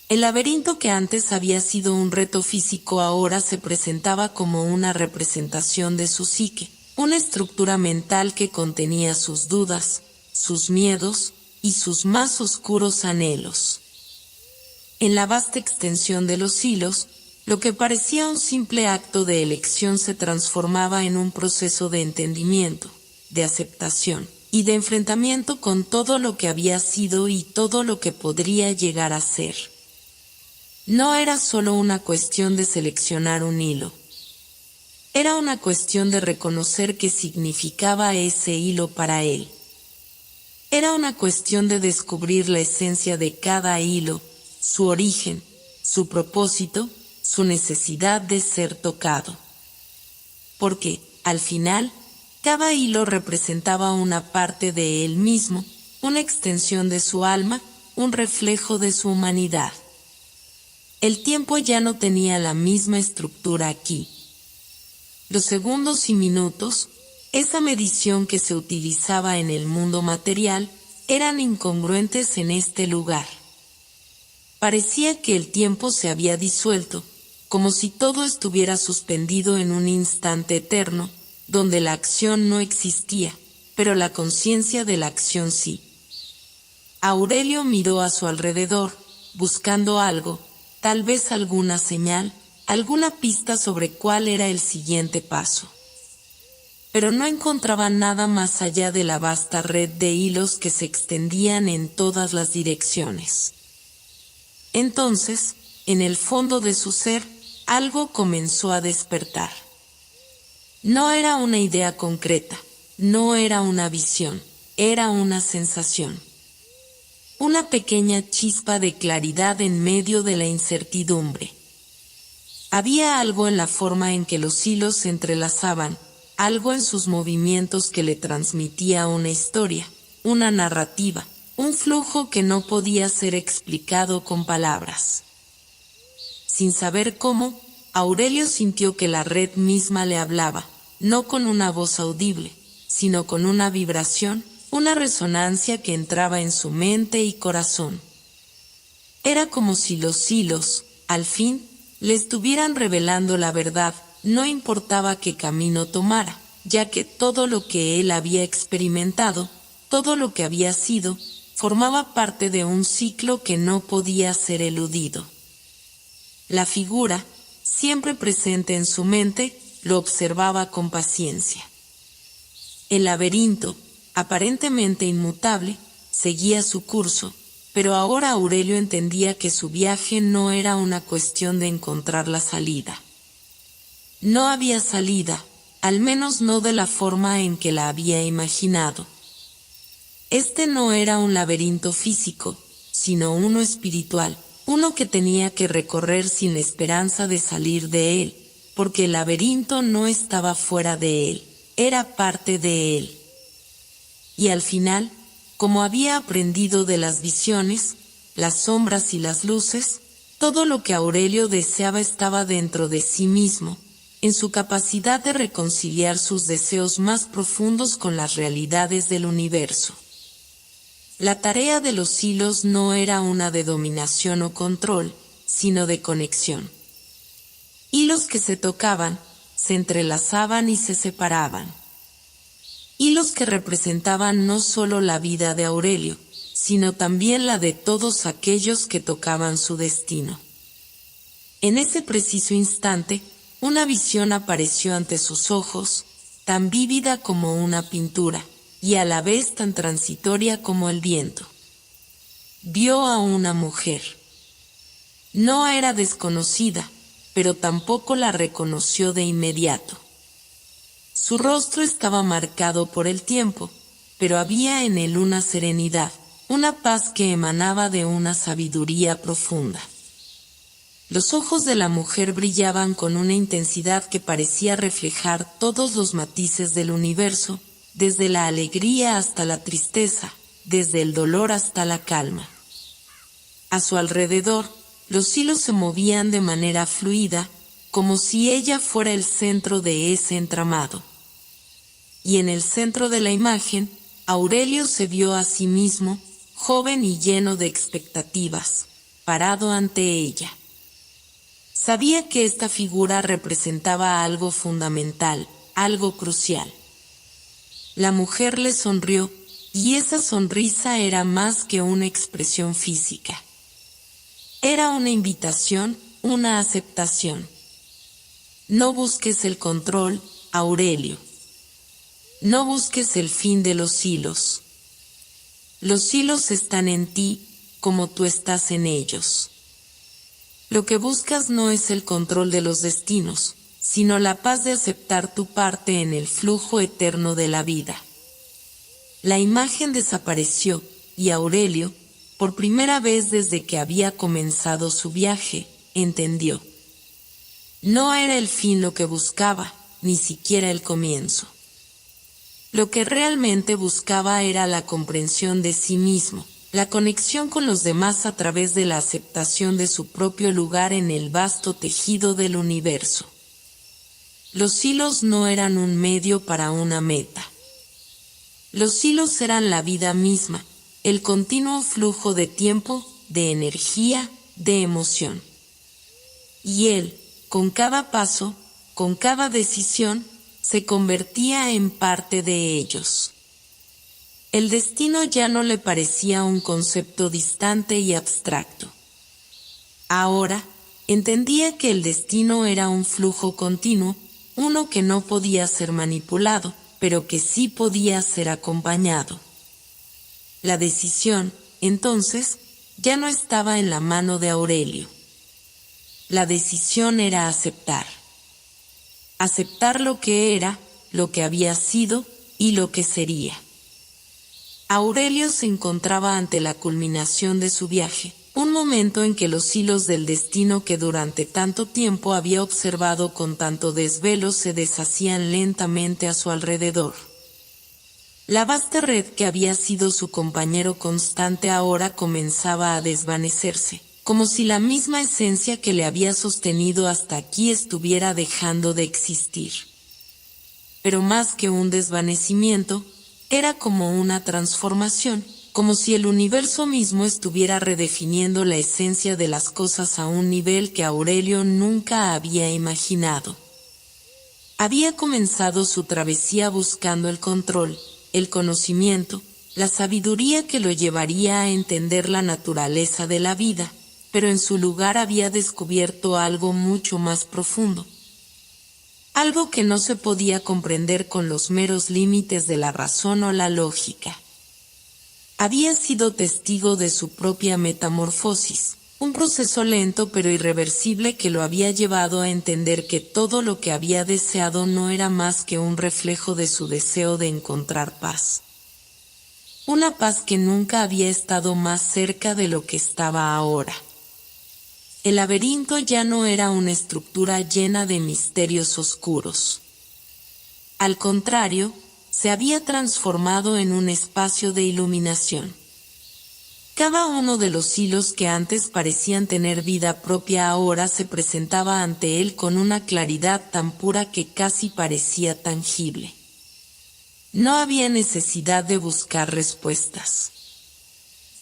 El laberinto que antes había sido un reto físico ahora se presentaba como una representación de su psique, una estructura mental que contenía sus dudas, sus miedos y sus más oscuros anhelos. En la vasta extensión de los hilos, lo que parecía un simple acto de elección se transformaba en un proceso de entendimiento, de aceptación y de enfrentamiento con todo lo que había sido y todo lo que podría llegar a ser. No era solo una cuestión de seleccionar un hilo. Era una cuestión de reconocer qué significaba ese hilo para él. Era una cuestión de descubrir la esencia de cada hilo, su origen, su propósito, su necesidad de ser tocado. Porque, al final, cada hilo representaba una parte de él mismo, una extensión de su alma, un reflejo de su humanidad. El tiempo ya no tenía la misma estructura aquí. Los segundos y minutos, esa medición que se utilizaba en el mundo material, eran incongruentes en este lugar. Parecía que el tiempo se había disuelto, como si todo estuviera suspendido en un instante eterno, donde la acción no existía, pero la conciencia de la acción sí. Aurelio miró a su alrededor, buscando algo, tal vez alguna señal, alguna pista sobre cuál era el siguiente paso. Pero no encontraba nada más allá de la vasta red de hilos que se extendían en todas las direcciones. Entonces, en el fondo de su ser, algo comenzó a despertar. No era una idea concreta, no era una visión, era una sensación. Una pequeña chispa de claridad en medio de la incertidumbre. Había algo en la forma en que los hilos se entrelazaban, algo en sus movimientos que le transmitía una historia, una narrativa, un flujo que no podía ser explicado con palabras. Sin saber cómo, Aurelio sintió que la red misma le hablaba, no con una voz audible, sino con una vibración, una resonancia que entraba en su mente y corazón. Era como si los hilos, al fin, le estuvieran revelando la verdad, no importaba qué camino tomara, ya que todo lo que él había experimentado, todo lo que había sido, formaba parte de un ciclo que no podía ser eludido. La figura, siempre presente en su mente, lo observaba con paciencia. El laberinto, aparentemente inmutable, seguía su curso, pero ahora Aurelio entendía que su viaje no era una cuestión de encontrar la salida. No había salida, al menos no de la forma en que la había imaginado. Este no era un laberinto físico, sino uno espiritual, uno que tenía que recorrer sin la esperanza de salir de él, porque el laberinto no estaba fuera de él, era parte de él. Y al final, como había aprendido de las visiones, las sombras y las luces, todo lo que Aurelio deseaba estaba dentro de sí mismo, en su capacidad de reconciliar sus deseos más profundos con las realidades del universo. La tarea de los hilos no era una de dominación o control, sino de conexión. Hilos que se tocaban, se entrelazaban y se separaban. Hilos que representaban no solo la vida de Aurelio, sino también la de todos aquellos que tocaban su destino. En ese preciso instante, una visión apareció ante sus ojos, tan vívida como una pintura, y a la vez tan transitoria como el viento. Vio a una mujer. No era desconocida, pero tampoco la reconoció de inmediato. Su rostro estaba marcado por el tiempo, pero había en él una serenidad, una paz que emanaba de una sabiduría profunda. Los ojos de la mujer brillaban con una intensidad que parecía reflejar todos los matices del universo, desde la alegría hasta la tristeza, desde el dolor hasta la calma. A su alrededor, los hilos se movían de manera fluida, como si ella fuera el centro de ese entramado. Y en el centro de la imagen, Aurelio se vio a sí mismo, joven y lleno de expectativas, parado ante ella. Sabía que esta figura representaba algo fundamental, algo crucial. La mujer le sonrió, y esa sonrisa era más que una expresión física. Era una invitación, una aceptación. No busques el control, Aurelio. No busques el fin de los hilos. Los hilos están en ti, como tú estás en ellos. Lo que buscas no es el control de los destinos, sino la paz de aceptar tu parte en el flujo eterno de la vida. La imagen desapareció, y Aurelio, por primera vez desde que había comenzado su viaje, entendió. No era el fin lo que buscaba, ni siquiera el comienzo. Lo que realmente buscaba era la comprensión de sí mismo, la conexión con los demás a través de la aceptación de su propio lugar en el vasto tejido del universo. Los hilos no eran un medio para una meta. Los hilos eran la vida misma, el continuo flujo de tiempo, de energía, de emoción. Y él, con cada paso, con cada decisión, se convertía en parte de ellos. El destino ya no le parecía un concepto distante y abstracto. Ahora, entendía que el destino era un flujo continuo, uno que no podía ser manipulado, pero que sí podía ser acompañado. La decisión, entonces, ya no estaba en la mano de Aurelio. La decisión era aceptar. Aceptar lo que era, lo que había sido y lo que sería. Aurelio se encontraba ante la culminación de su viaje, un momento en que los hilos del destino que durante tanto tiempo había observado con tanto desvelo se deshacían lentamente a su alrededor. La vasta red que había sido su compañero constante ahora comenzaba a desvanecerse, como si la misma esencia que le había sostenido hasta aquí estuviera dejando de existir. Pero más que un desvanecimiento, era como una transformación, como si el universo mismo estuviera redefiniendo la esencia de las cosas a un nivel que Aurelio nunca había imaginado. Había comenzado su travesía buscando el control, el conocimiento, la sabiduría que lo llevaría a entender la naturaleza de la vida, pero en su lugar había descubierto algo mucho más profundo. Algo que no se podía comprender con los meros límites de la razón o la lógica. Había sido testigo de su propia metamorfosis, un proceso lento pero irreversible que lo había llevado a entender que todo lo que había deseado no era más que un reflejo de su deseo de encontrar paz. Una paz que nunca había estado más cerca de lo que estaba ahora. El laberinto ya no era una estructura llena de misterios oscuros. Al contrario, se había transformado en un espacio de iluminación. Cada uno de los hilos que antes parecían tener vida propia ahora se presentaba ante él con una claridad tan pura que casi parecía tangible. No había necesidad de buscar respuestas.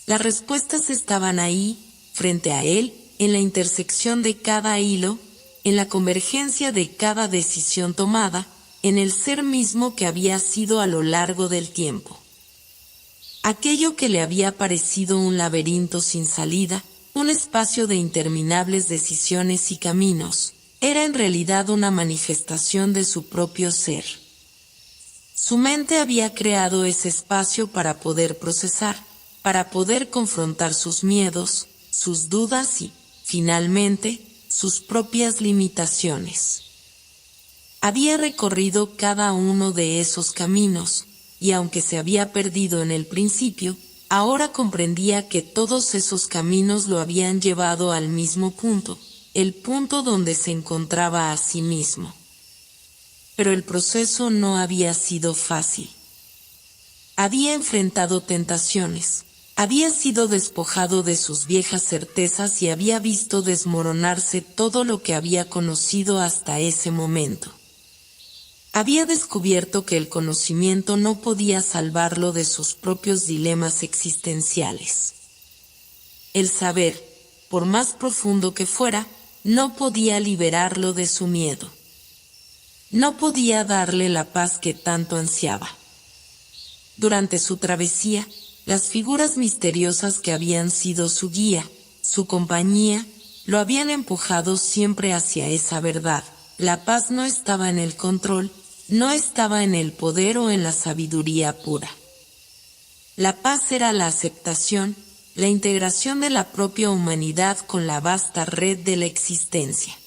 Las respuestas estaban ahí, frente a él, en la intersección de cada hilo, en la convergencia de cada decisión tomada, en el ser mismo que había sido a lo largo del tiempo. Aquello que le había parecido un laberinto sin salida, un espacio de interminables decisiones y caminos, era en realidad una manifestación de su propio ser. Su mente había creado ese espacio para poder procesar, para poder confrontar sus miedos, sus dudas y, finalmente, sus propias limitaciones. Había recorrido cada uno de esos caminos, y aunque se había perdido en el principio, ahora comprendía que todos esos caminos lo habían llevado al mismo punto, el punto donde se encontraba a sí mismo. Pero el proceso no había sido fácil. Había enfrentado tentaciones, había sido despojado de sus viejas certezas y había visto desmoronarse todo lo que había conocido hasta ese momento. Había descubierto que el conocimiento no podía salvarlo de sus propios dilemas existenciales. El saber, por más profundo que fuera, no podía liberarlo de su miedo. No podía darle la paz que tanto ansiaba. Durante su travesía, las figuras misteriosas que habían sido su guía, su compañía, lo habían empujado siempre hacia esa verdad. La paz no estaba en el control, no estaba en el poder o en la sabiduría pura. La paz era la aceptación, la integración de la propia humanidad con la vasta red de la existencia.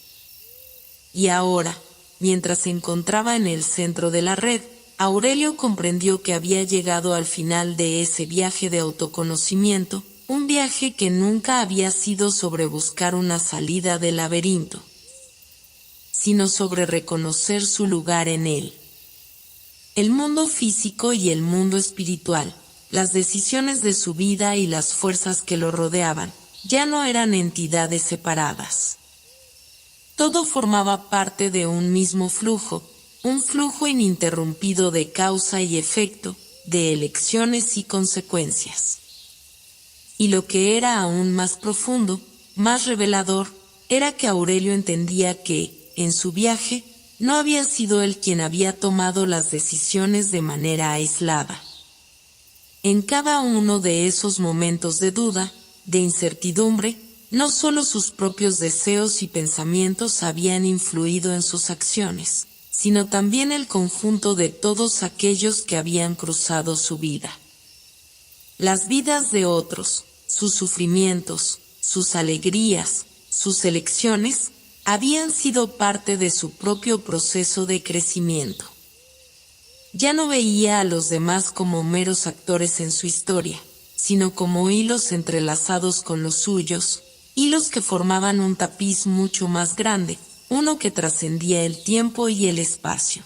Y ahora, mientras se encontraba en el centro de la red, Aurelio comprendió que había llegado al final de ese viaje de autoconocimiento, un viaje que nunca había sido sobre buscar una salida del laberinto, sino sobre reconocer su lugar en él. El mundo físico y el mundo espiritual, las decisiones de su vida y las fuerzas que lo rodeaban, ya no eran entidades separadas. Todo formaba parte de un mismo flujo, un flujo ininterrumpido de causa y efecto, de elecciones y consecuencias. Y lo que era aún más profundo, más revelador, era que Aurelio entendía que, en su viaje, no había sido él quien había tomado las decisiones de manera aislada. En cada uno de esos momentos de duda, de incertidumbre, no solo sus propios deseos y pensamientos habían influido en sus acciones, sino también el conjunto de todos aquellos que habían cruzado su vida. Las vidas de otros, sus sufrimientos, sus alegrías, sus elecciones, habían sido parte de su propio proceso de crecimiento. Ya no veía a los demás como meros actores en su historia, sino como hilos entrelazados con los suyos, hilos que formaban un tapiz mucho más grande, uno que trascendía el tiempo y el espacio.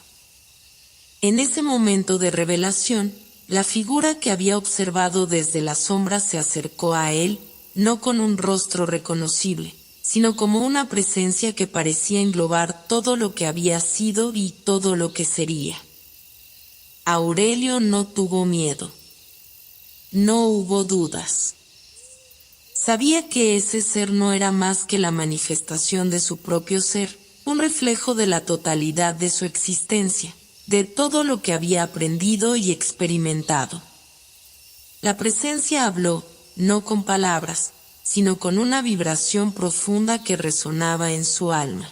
En ese momento de revelación, la figura que había observado desde la sombra se acercó a él, no con un rostro reconocible, sino como una presencia que parecía englobar todo lo que había sido y todo lo que sería. Aurelio no tuvo miedo. No hubo dudas. Sabía que ese ser no era más que la manifestación de su propio ser, un reflejo de la totalidad de su existencia, de todo lo que había aprendido y experimentado. La presencia habló, no con palabras, sino con una vibración profunda que resonaba en su alma.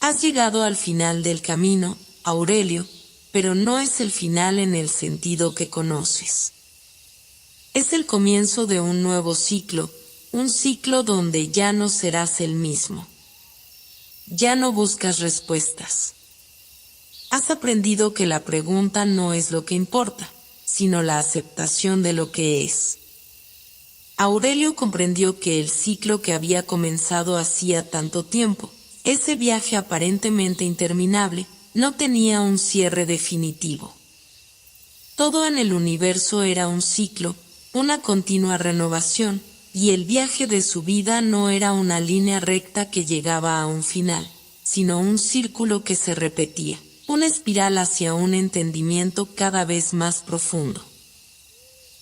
Has llegado al final del camino, Aurelio, pero no es el final en el sentido que conoces. Es el comienzo de un nuevo ciclo, un ciclo donde ya no serás el mismo. Ya no buscas respuestas. Has aprendido que la pregunta no es lo que importa, sino la aceptación de lo que es. Aurelio comprendió que el ciclo que había comenzado hacía tanto tiempo, ese viaje aparentemente interminable, no tenía un cierre definitivo. Todo en el universo era un ciclo, una continua renovación, y el viaje de su vida no era una línea recta que llegaba a un final, sino un círculo que se repetía, una espiral hacia un entendimiento cada vez más profundo.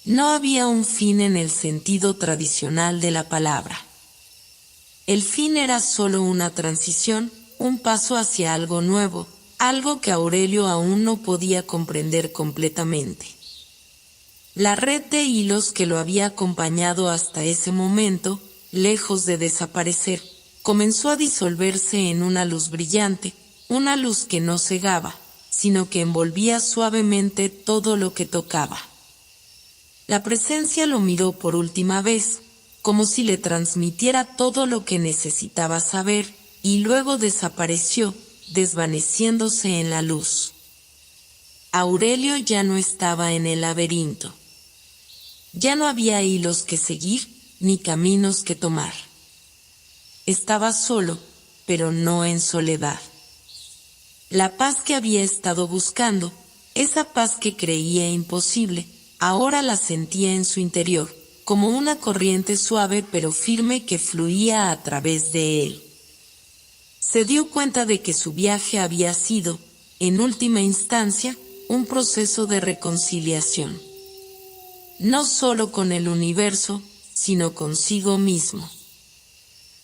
No había un fin en el sentido tradicional de la palabra. El fin era solo una transición, un paso hacia algo nuevo, algo que Aurelio aún no podía comprender completamente. La red de hilos que lo había acompañado hasta ese momento, lejos de desaparecer, comenzó a disolverse en una luz brillante, una luz que no cegaba, sino que envolvía suavemente todo lo que tocaba. La presencia lo miró por última vez, como si le transmitiera todo lo que necesitaba saber, y luego desapareció, desvaneciéndose en la luz. Aurelio ya no estaba en el laberinto. Ya no había hilos que seguir, ni caminos que tomar. Estaba solo, pero no en soledad. La paz que había estado buscando, esa paz que creía imposible, ahora la sentía en su interior, como una corriente suave pero firme que fluía a través de él. Se dio cuenta de que su viaje había sido, en última instancia, un proceso de reconciliación. No solo con el universo, sino consigo mismo.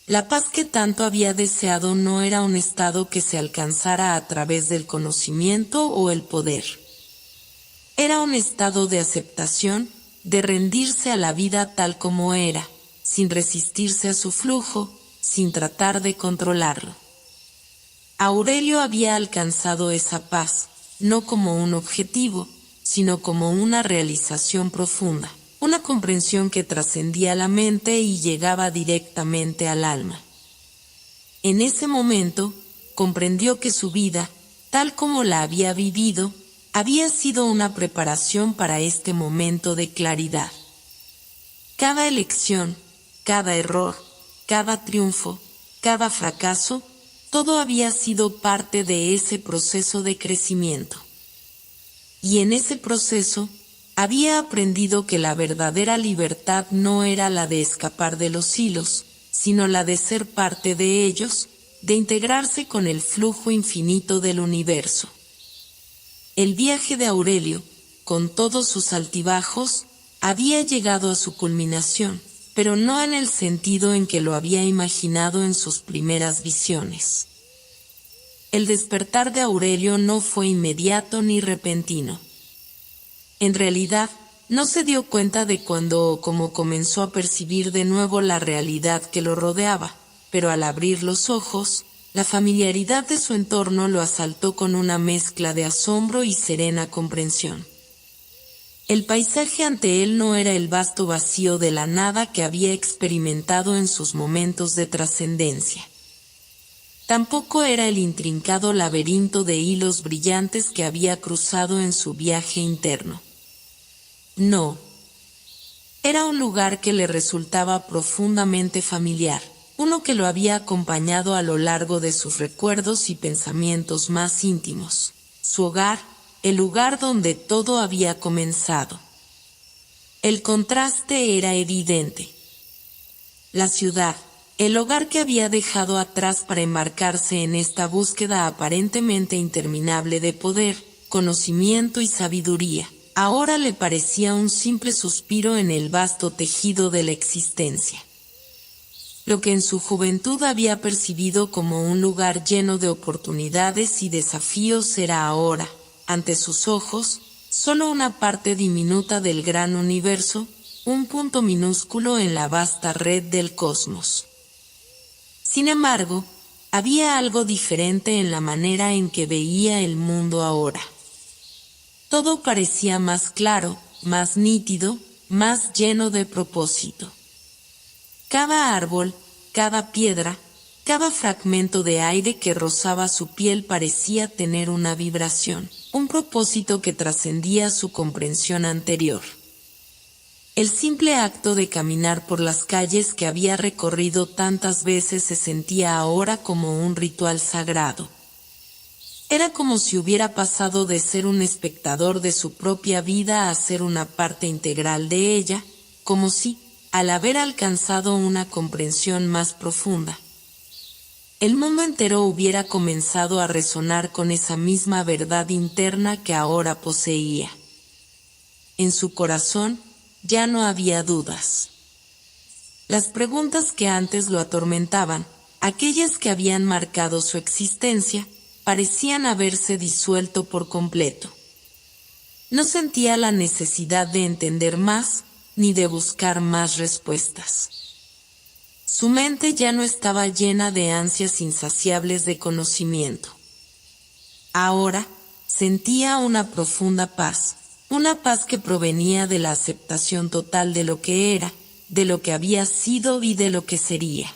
La paz que tanto había deseado no era un estado que se alcanzara a través del conocimiento o el poder. Era un estado de aceptación, de rendirse a la vida tal como era, sin resistirse a su flujo, sin tratar de controlarlo. Aurelio había alcanzado esa paz, no como un objetivo, sino como una realización profunda, una comprensión que trascendía la mente y llegaba directamente al alma. En ese momento, comprendió que su vida, tal como la había vivido, había sido una preparación para este momento de claridad. Cada elección, cada error, cada triunfo, cada fracaso, todo había sido parte de ese proceso de crecimiento. Y en ese proceso, había aprendido que la verdadera libertad no era la de escapar de los hilos, sino la de ser parte de ellos, de integrarse con el flujo infinito del universo. El viaje de Aurelio, con todos sus altibajos, había llegado a su culminación, pero no en el sentido en que lo había imaginado en sus primeras visiones. El despertar de Aurelio no fue inmediato ni repentino. En realidad, no se dio cuenta de cuándo o cómo comenzó a percibir de nuevo la realidad que lo rodeaba, pero al abrir los ojos, la familiaridad de su entorno lo asaltó con una mezcla de asombro y serena comprensión. El paisaje ante él no era el vasto vacío de la nada que había experimentado en sus momentos de trascendencia. Tampoco era el intrincado laberinto de hilos brillantes que había cruzado en su viaje interno. No. Era un lugar que le resultaba profundamente familiar, uno que lo había acompañado a lo largo de sus recuerdos y pensamientos más íntimos. Su hogar, el lugar donde todo había comenzado. El contraste era evidente. La ciudad, el hogar que había dejado atrás para embarcarse en esta búsqueda aparentemente interminable de poder, conocimiento y sabiduría, ahora le parecía un simple suspiro en el vasto tejido de la existencia. Lo que en su juventud había percibido como un lugar lleno de oportunidades y desafíos era ahora, ante sus ojos, solo una parte diminuta del gran universo, un punto minúsculo en la vasta red del cosmos. Sin embargo, había algo diferente en la manera en que veía el mundo ahora. Todo parecía más claro, más nítido, más lleno de propósito. Cada árbol, cada piedra, cada fragmento de aire que rozaba su piel parecía tener una vibración, un propósito que trascendía su comprensión anterior. El simple acto de caminar por las calles que había recorrido tantas veces se sentía ahora como un ritual sagrado. Era como si hubiera pasado de ser un espectador de su propia vida a ser una parte integral de ella, como si, al haber alcanzado una comprensión más profunda, el mundo entero hubiera comenzado a resonar con esa misma verdad interna que ahora poseía. En su corazón ya no había dudas. Las preguntas que antes lo atormentaban, aquellas que habían marcado su existencia, parecían haberse disuelto por completo. No sentía la necesidad de entender más, ni de buscar más respuestas. Su mente ya no estaba llena de ansias insaciables de conocimiento. Ahora sentía una profunda paz, una paz que provenía de la aceptación total de lo que era, de lo que había sido y de lo que sería.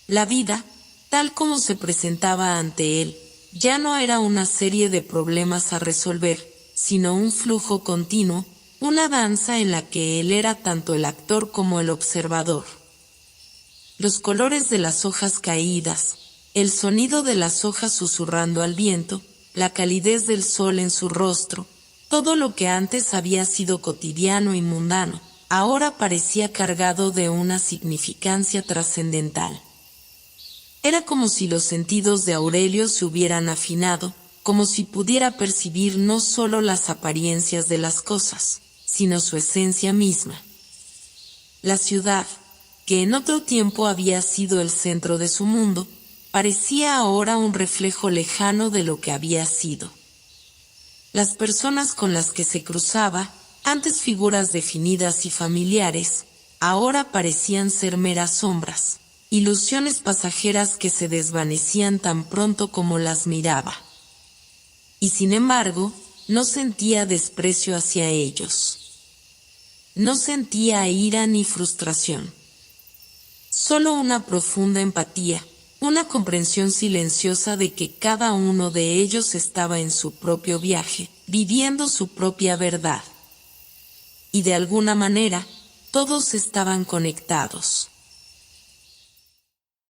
La vida, tal como se presentaba ante él, ya no era una serie de problemas a resolver, sino un flujo continuo, una danza en la que él era tanto el actor como el observador. Los colores de las hojas caídas, el sonido de las hojas susurrando al viento, la calidez del sol en su rostro, todo lo que antes había sido cotidiano y mundano, ahora parecía cargado de una significancia trascendental. Era como si los sentidos de Aurelio se hubieran afinado, como si pudiera percibir no solo las apariencias de las cosas, sino su esencia misma. La ciudad, que en otro tiempo había sido el centro de su mundo, parecía ahora un reflejo lejano de lo que había sido. Las personas con las que se cruzaba, antes figuras definidas y familiares, ahora parecían ser meras sombras, ilusiones pasajeras que se desvanecían tan pronto como las miraba. Y sin embargo, no sentía desprecio hacia ellos. No sentía ira ni frustración. Solo una profunda empatía, una comprensión silenciosa de que cada uno de ellos estaba en su propio viaje, viviendo su propia verdad. Y de alguna manera, todos estaban conectados.